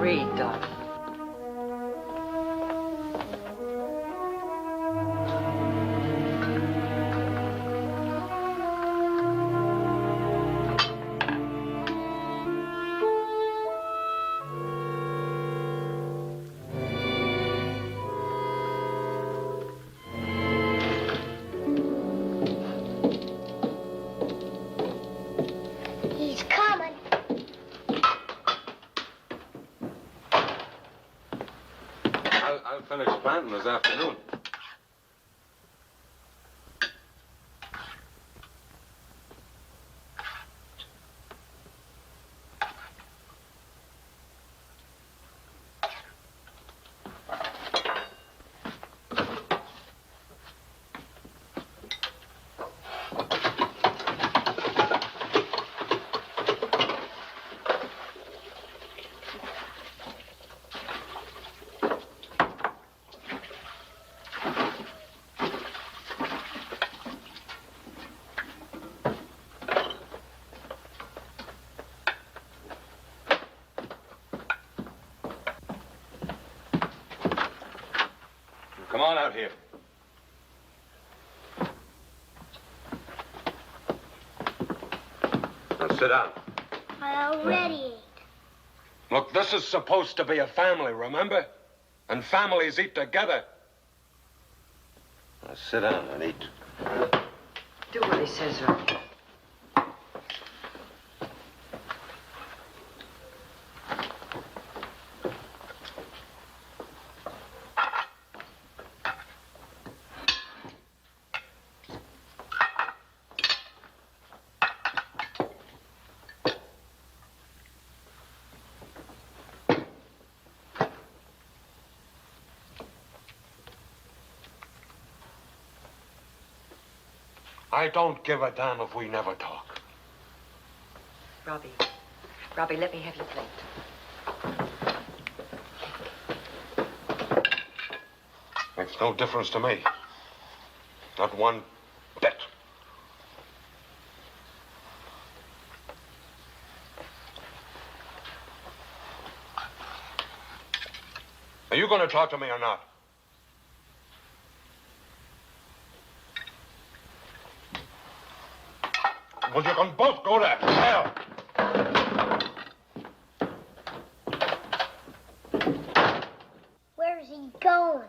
Read, darling. He's coming. I'll finish planting this afternoon. Come on out here. Now sit down. I already ate. Look, this is supposed to be a family, remember? And families eat together. Now sit down and eat. Do what he says, Robbie. I don't give a damn if we never talk. Robbie. Robbie, let me have your plate. Makes no difference to me. Not one bit. Are you going to talk to me or not? Well, you can both go to hell. Where's he going?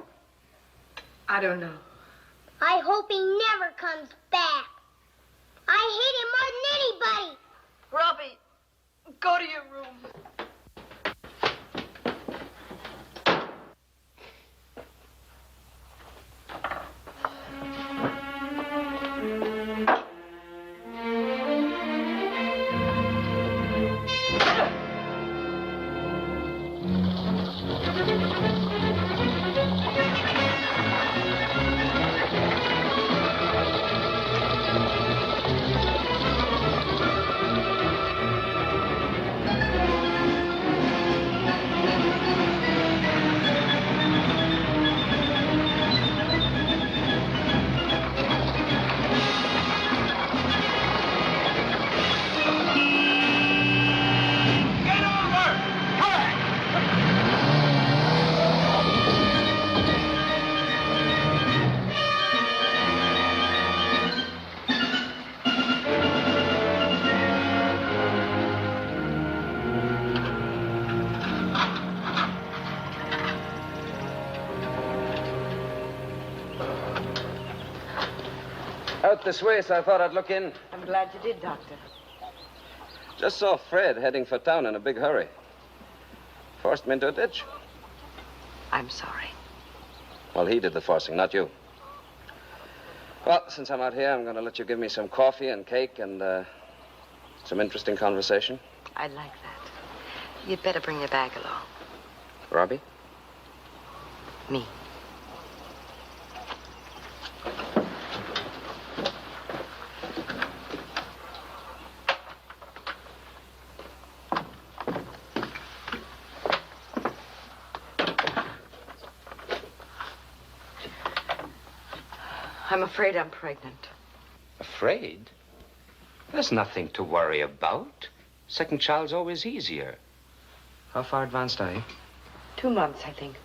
I don't know. I hope he never comes back. I hate him more than anybody. Robbie, go to your room. Out this way, so I thought I'd look in. I'm glad you did, Doctor. Just saw Fred heading for town in a big hurry. Forced him into a ditch. I'm sorry. Well, he did the forcing, not you. Well, since I'm out here, I'm going to let you give me some coffee and cake and some interesting conversation. I'd like that. You'd better bring your bag along. Robbie? Me. I'm afraid I'm pregnant. Afraid? There's nothing to worry about. Second child's always easier. How far advanced are you? 2 months, I think.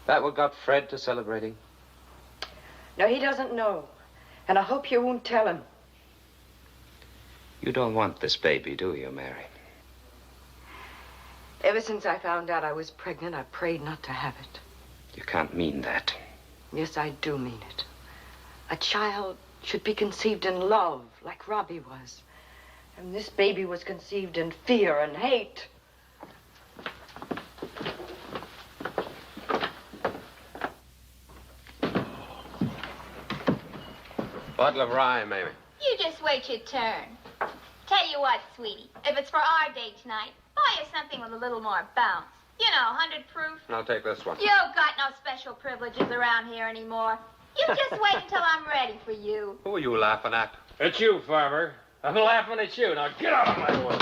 That what got Fred to celebrating? No, he doesn't know. And I hope you won't tell him. You don't want this baby, do you, Mary? Ever since I found out I was pregnant, I prayed not to have it. You can't mean that. Yes, I do mean it. A child should be conceived in love, like Robbie was. And this baby was conceived in fear and hate. Bottle of rye, maybe. You just wait your turn. Tell you what, sweetie, if it's for our date tonight, buy you something with a little more bounce. You know, 100 proof. I'll take this one. You got no special privileges around here anymore. You just wait until I'm ready for you. Who are you laughing at? It's you, Farmer. I'm laughing at you. Now get out of my way.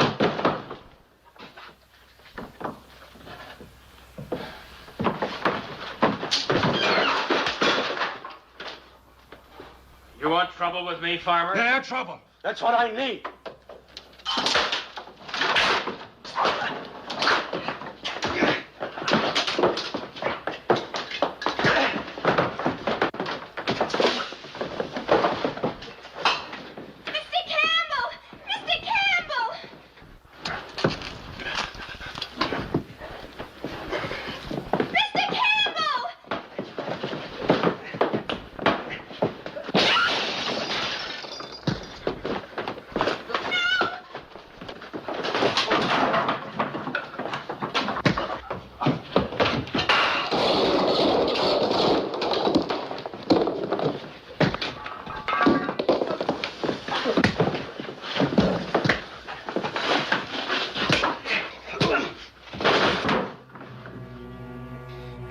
You want trouble with me, Farmer? Yeah, trouble. That's what I need.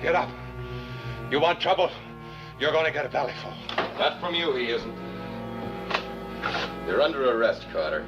Get up. You want trouble? You're going to get a bellyful. Not from you, he isn't. You're under arrest, Carter.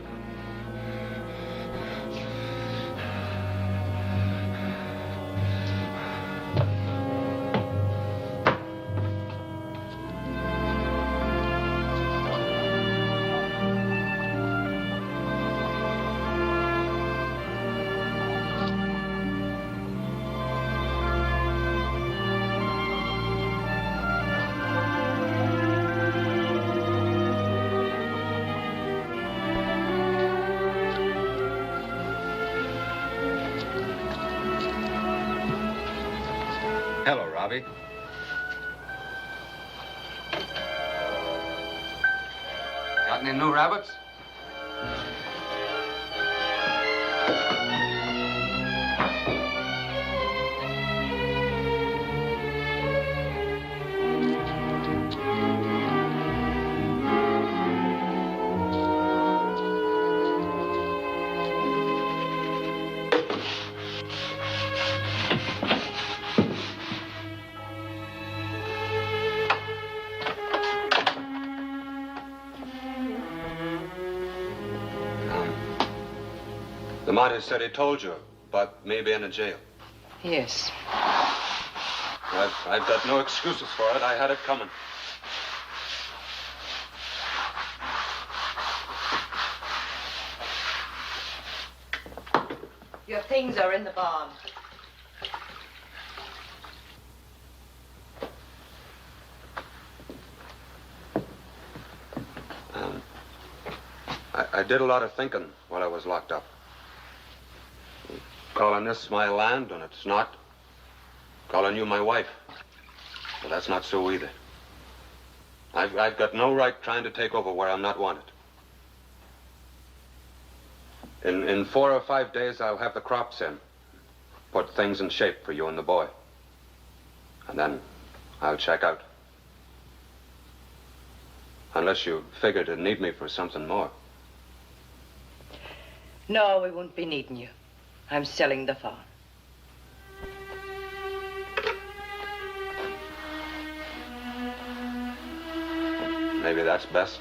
Hello, Robbie. Got any new rabbits? The martyr said he told you about me being in jail. Yes. I've got no excuses for it. I had it coming. Your things are in the barn. I did a lot of thinking while I was locked up. Calling this my land, and it's not. Calling you my wife. Well, that's not so either. I've got no right trying to take over where I'm not wanted. In 4 or 5 days, I'll have the crops in. Put things in shape for you and the boy. And then I'll check out. Unless you figure to need me for something more. No, we won't be needing you. I'm selling the farm. Maybe that's best.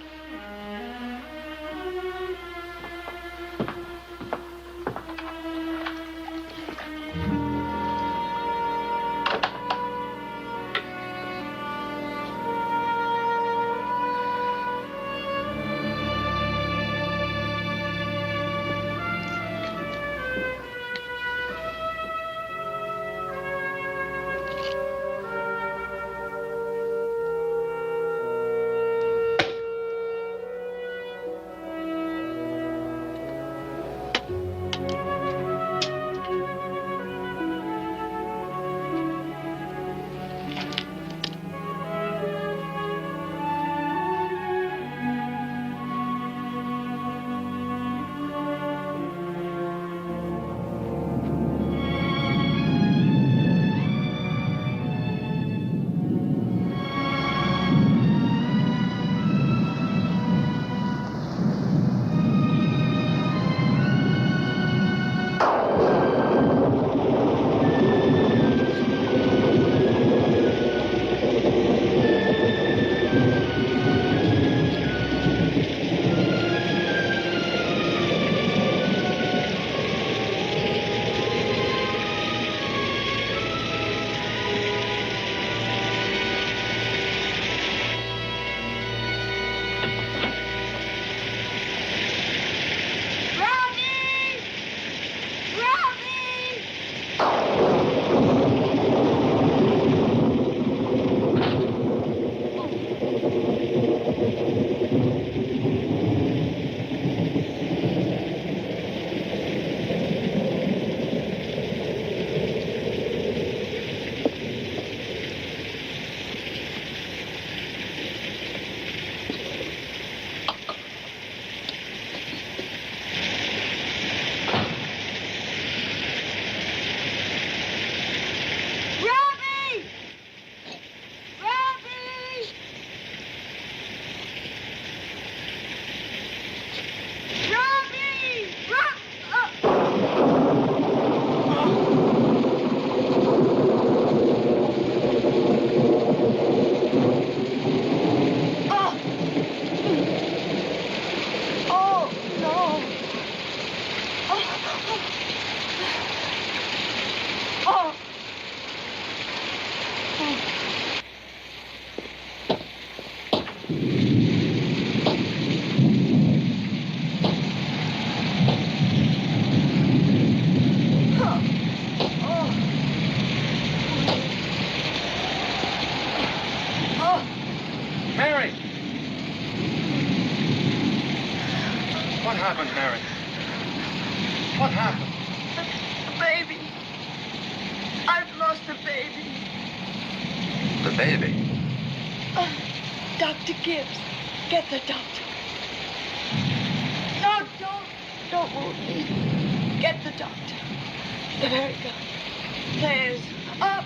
Mary! What happened, Mary? What happened? A baby. I've lost a baby. The baby. Dr. Gibbs, get the doctor. No, don't move me. Get the doctor. There we go. There's up.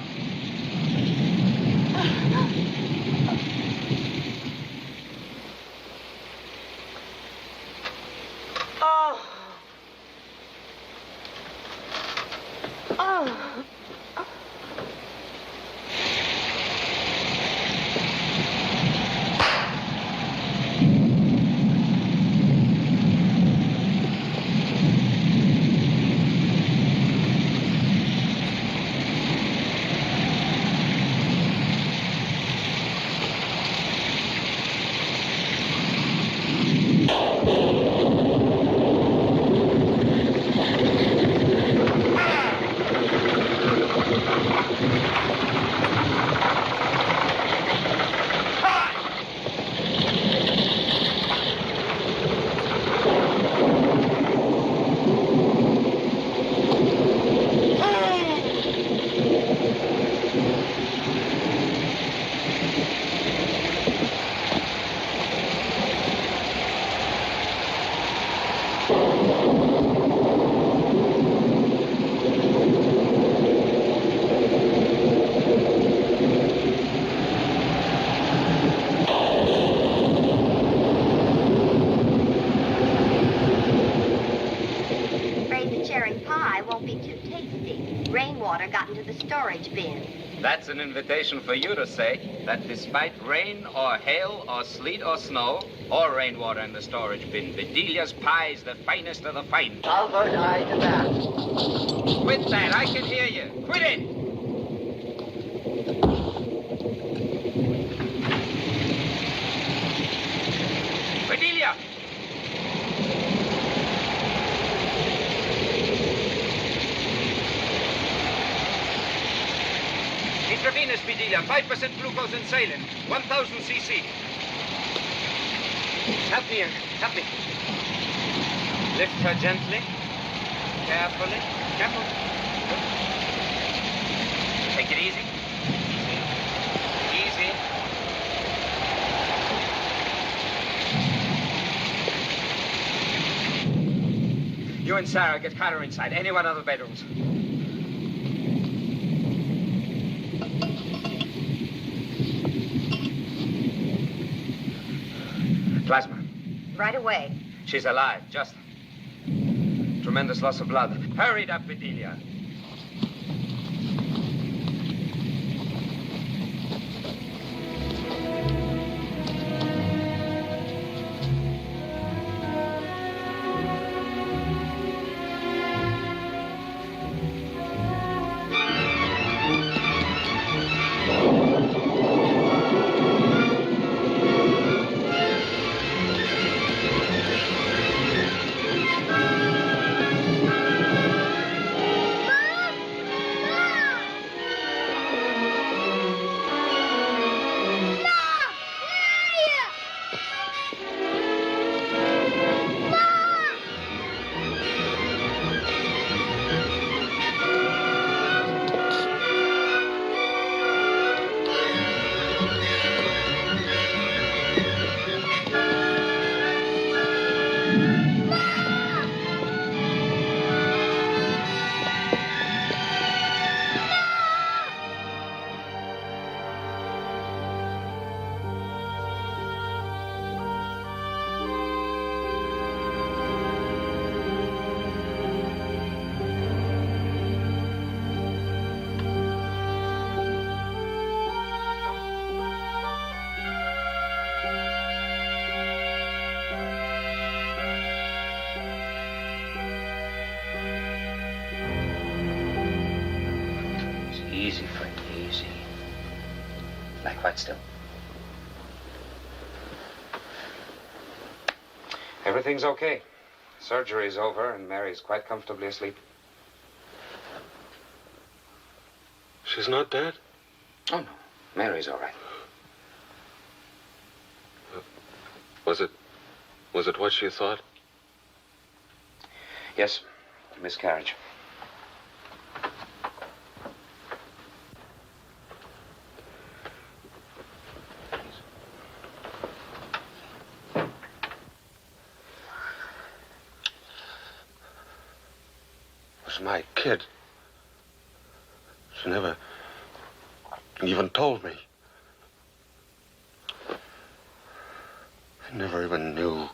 Oh. Oh. That's an invitation for you to say that despite rain or hail or sleet or snow or rainwater in the storage bin, Bedelia's pie is the finest of the fine. Albert, I to that. Quit that. I can hear you. Quit it. Bedelia! Intravenous, Bedelia. 5% glucose and saline. 1,000 cc. Help me, Uncle. Help me. Lift her gently. Carefully. Careful. Take it easy. Easy. Easy. You and Sarah get Carter inside. Any one of the bedrooms. Plasma. Right away. She's alive, just. Tremendous loss of blood. Hurry up, Bedelia. Easy, friend, easy. Lie quite still. Everything's okay. Surgery's over, and Mary's quite comfortably asleep. She's not dead? Oh, no. Mary's all right. Was it what she thought? Yes, miscarriage. my kid. She never even told me. I never even knew.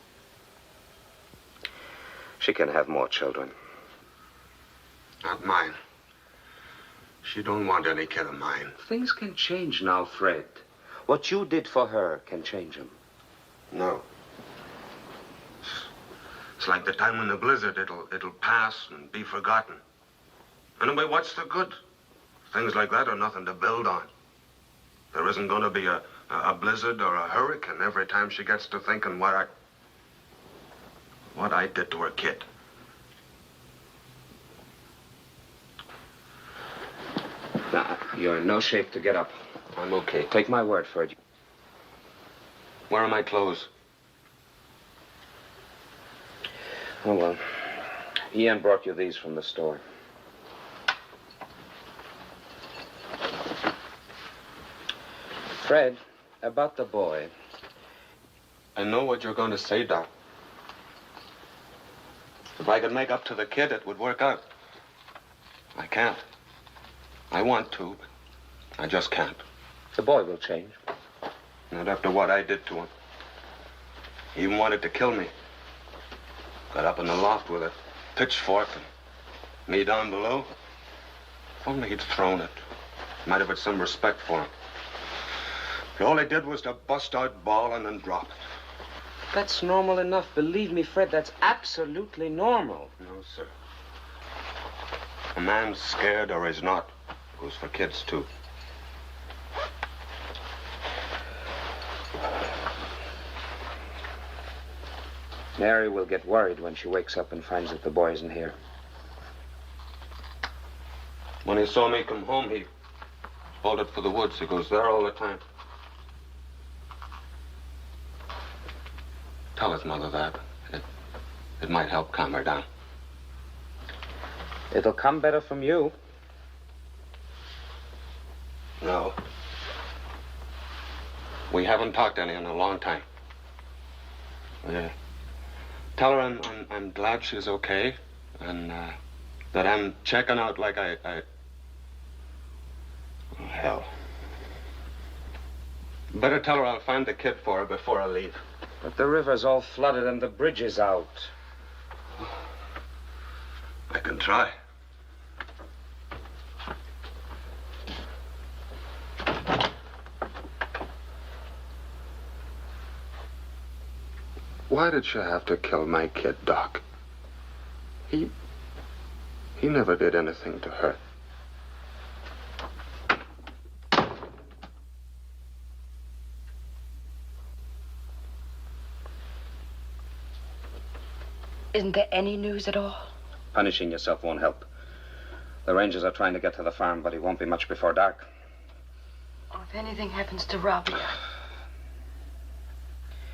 She can have more children. Not mine. She don't want any kid of mine. Things can change now, Fred. What you did for her can change him. No. It's like the time when the blizzard, it'll pass and be forgotten. Anyway, what's the good? Things like that are nothing to build on. There isn't going to be a blizzard or a hurricane every time she gets to thinking what I did to her kid. Nah, you're in no shape to get up. I'm okay. Take my word for it. Where are my clothes? Oh, well. Ian brought you these from the store. Fred, about the boy. I know what you're going to say, Doc. If I could make up to the kid, it would work out. I can't. I want to, but I just can't. The boy will change. Not after what I did to him. He even wanted to kill me. Got up in the loft with a pitchfork and me down below. If only he'd thrown it. Might have had some respect for him. But all he did was to bust out bawling and drop it. That's normal enough. Believe me, Fred, that's absolutely normal. No, sir. A man's scared or is not. Goes for kids, too. Mary will get worried when she wakes up and finds that the boy isn't here. When he saw me come home, he bolted for the woods. He goes there all the time. Tell his mother that. It might help calm her down. It'll come better from you. No. We haven't talked any in a long time. Yeah. Tell her I'm glad she's okay, and that I'm checking out like I... Oh, hell. Better tell her I'll find the kid for her before I leave. But the river's all flooded and the bridge is out. I can try. Why did she have to kill my kid, Doc? He never did anything to her. Isn't there any news at all? Punishing yourself won't help. The Rangers are trying to get to the farm, but it won't be much before dark. Oh, if anything happens to Robbie.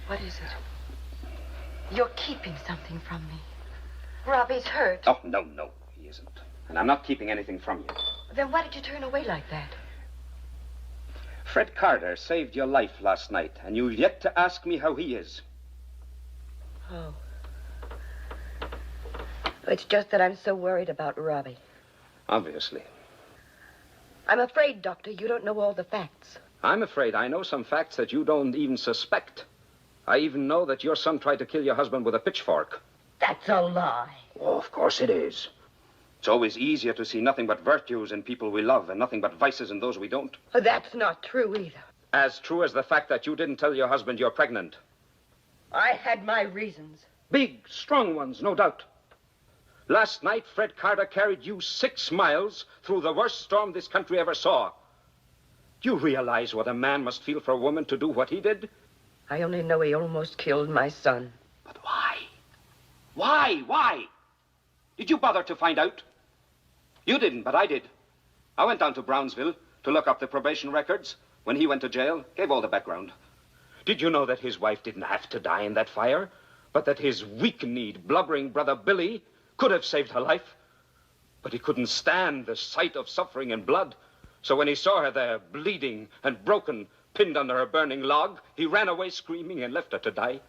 What is it? You're keeping something from me. Robbie's hurt. Oh, no, he isn't. And I'm not keeping anything from you. Then why did you turn away like that? Fred Carter saved your life last night, and you've yet to ask me how he is. Oh. It's just that I'm so worried about Robbie. Obviously. I'm afraid, Doctor, you don't know all the facts. I'm afraid I know some facts that you don't even suspect. I even know that your son tried to kill your husband with a pitchfork. That's a lie. Oh, of course it is. It's always easier to see nothing but virtues in people we love and nothing but vices in those we don't. That's not true either. As true as the fact that you didn't tell your husband you're pregnant. I had my reasons. Big, strong ones, no doubt. Last night, Fred Carter carried you 6 miles through the worst storm this country ever saw. Do you realize what a man must feel for a woman to do what he did? I only know he almost killed my son. But why? Why? Did you bother to find out? You didn't, but I did. I went down to Brownsville to look up the probation records. When he went to jail, gave all the background. Did you know that his wife didn't have to die in that fire, but that his weak-kneed, blubbering brother Billy could have saved her life? But he couldn't stand the sight of suffering and blood. So when he saw her there, bleeding and broken, pinned under a burning log, he ran away screaming and left her to die.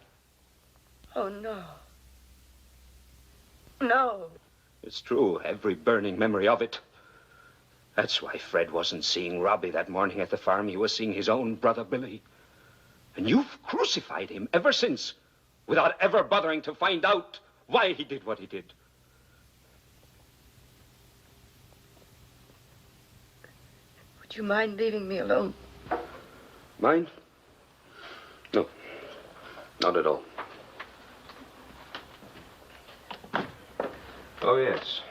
Oh, no. No. It's true, every burning memory of it. That's why Fred wasn't seeing Robbie that morning at the farm. He was seeing his own brother Billy. And you've crucified him ever since, without ever bothering to find out why he did what he did. Would you mind leaving me alone? Mind? No, not at all. Oh, yes.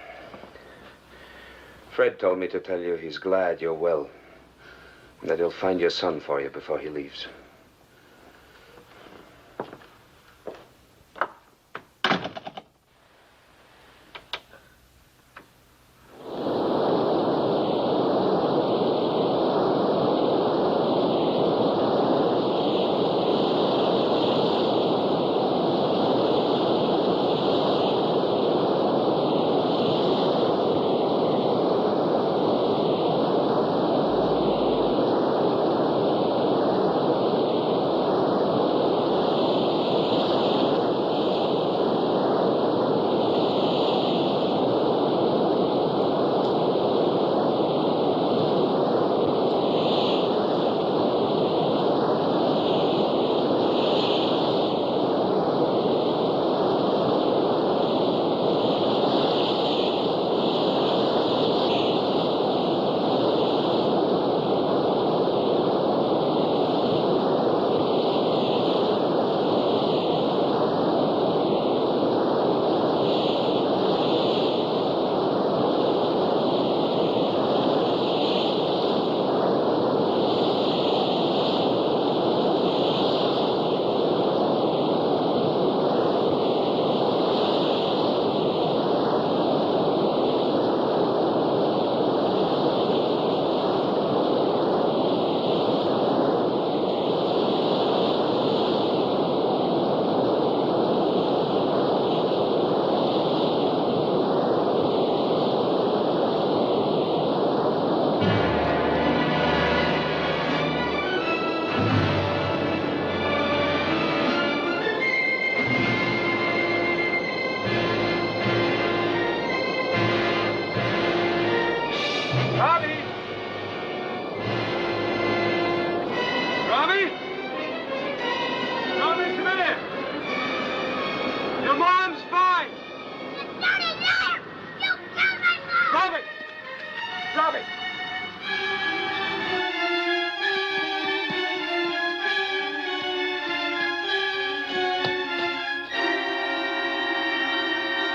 Fred told me to tell you he's glad you're well, and that he'll find your son for you before he leaves.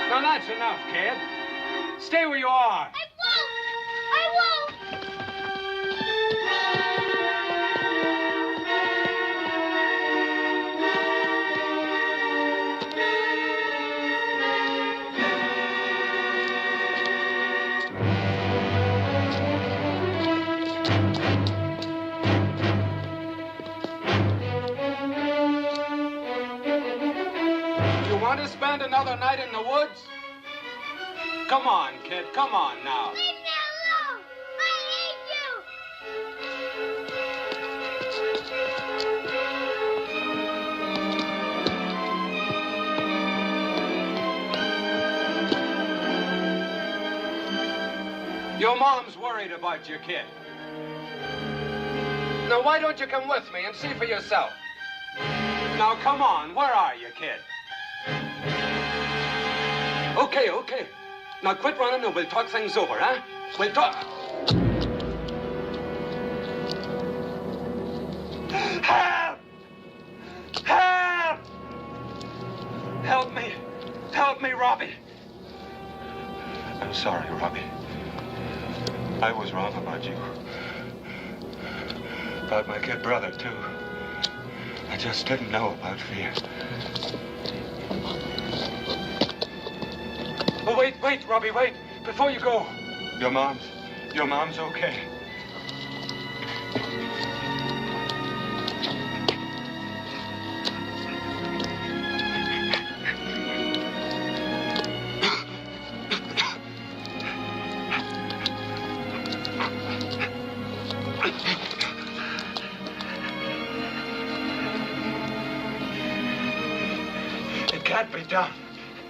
Now that's enough, kid. Stay where you are. I won't! You want to spend another night in the woods? Come on, kid. Come on now. Leave me alone! I hate you! Your mom's worried about your kid. Now, why don't you come with me and see for yourself? Now, come on. Where are you, kid? Okay, okay. Now, quit running and we'll talk things over, huh? We'll talk... Help! Help! Help me. Help me, Robbie. I'm sorry, Robbie. I was wrong about you. About my kid brother, too. I just didn't know about fear. Oh, wait, Robbie, wait. Before you go. Your mom's okay. It can't be done.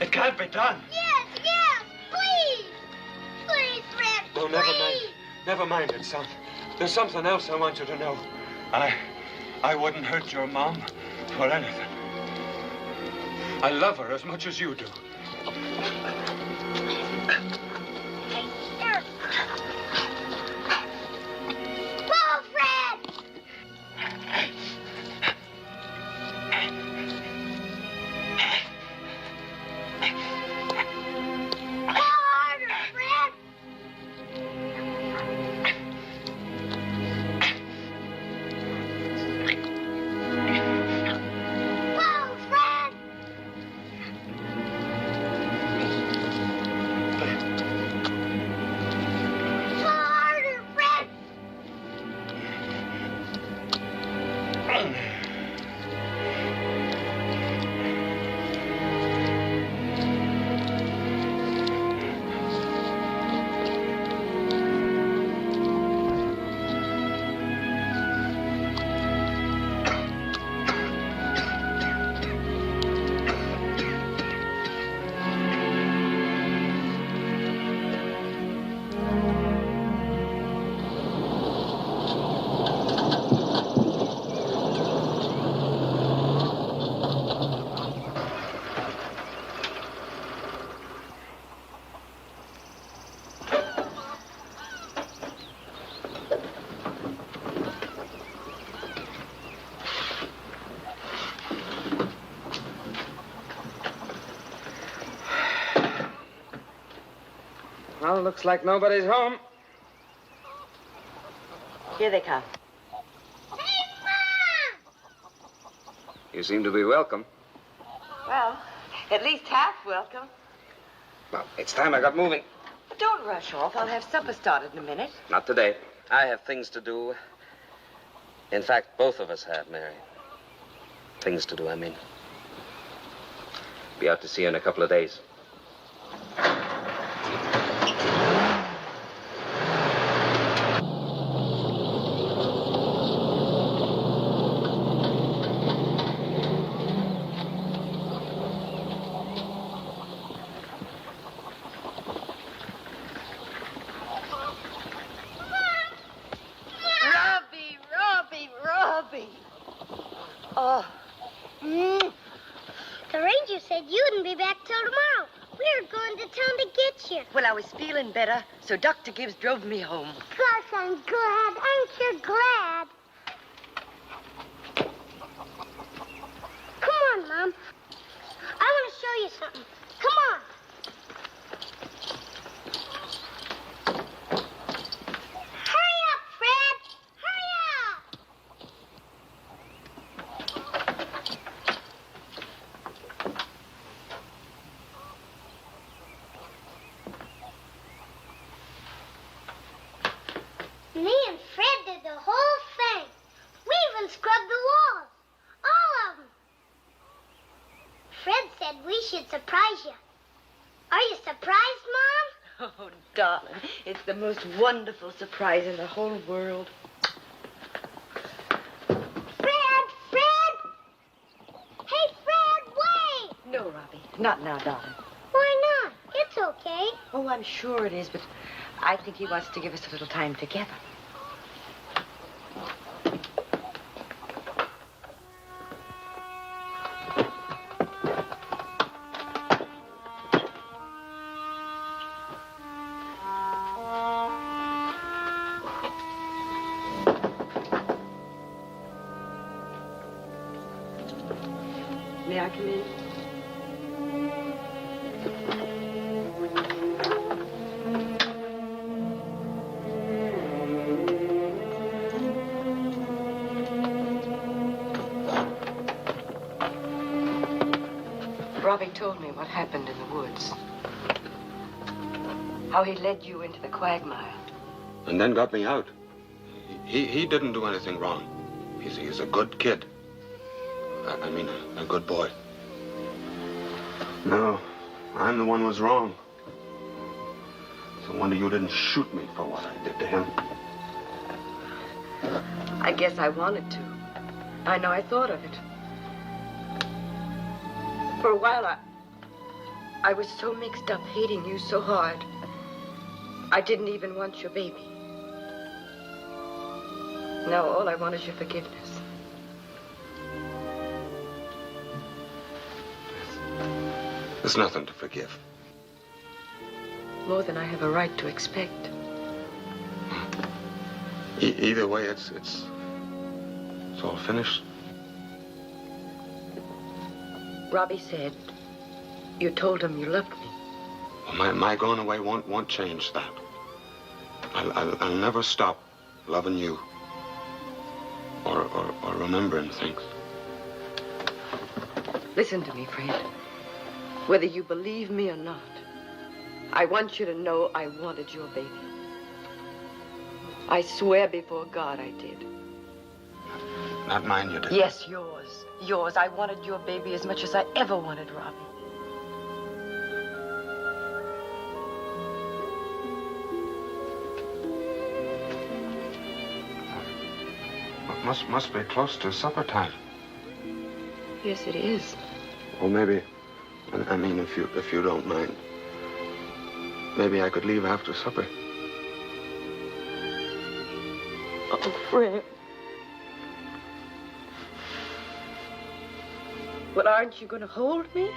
It can't be done. Yes, yes! Please Never mind it, son. There's something else I want you to know. I wouldn't hurt your mom for anything. I love her as much as you do. Well, looks like nobody's home. Here they come. You seem to be welcome. Well, at least half welcome. Well, it's time I got moving. Don't rush off. I'll have supper started in a minute. Not today. I have things to do. In fact, both of us have, Mary. Things to do, I mean. Be out to see you in a couple of days. Oh. The ranger said you wouldn't be back till tomorrow. We were going to town to get you. Well, I was feeling better, so Dr. Gibbs drove me home. Gosh, I'm glad. Aren't you glad? Come on, Mom. I want to show you something. Come on. Hurry up, Fred. Hurry up. Me and Fred did the whole thing. We even scrubbed the walls. All of them. Fred said we should surprise you. Are you surprised, Mom? Oh, darling, it's the most wonderful surprise in the whole world. Fred! Fred! Hey, Fred, wait! No, Robbie, not now, darling. Why not? It's okay. Oh, I'm sure it is, but I think he wants to give us a little time together. May I come in? Robbie told me what happened in the woods. How he led you into the quagmire. And then got me out. He didn't do anything wrong. He's a good kid. I mean, a good boy. No, I'm the one who was wrong. It's a wonder you didn't shoot me for what I did to him. I guess I wanted to. I know I thought of it. For a while, I was so mixed up, hating you so hard. I didn't even want your baby. Now all I want is your forgiveness. There's nothing to forgive. More than I have a right to expect. Either way, it's all finished. Robbie said you told him you loved me. Well, my going away won't change that. I'll never stop loving you or remembering things. Listen to me, Fred. Whether you believe me or not, I want you to know I wanted your baby. I swear before God I did. Not mine, you did. Yes, yours. Yours. I wanted your baby as much as I ever wanted Robbie. Must be close to supper time. Yes, it is. Well, maybe, I mean, if you don't mind, maybe I could leave after supper. Oh, Fred. But aren't you going to hold me?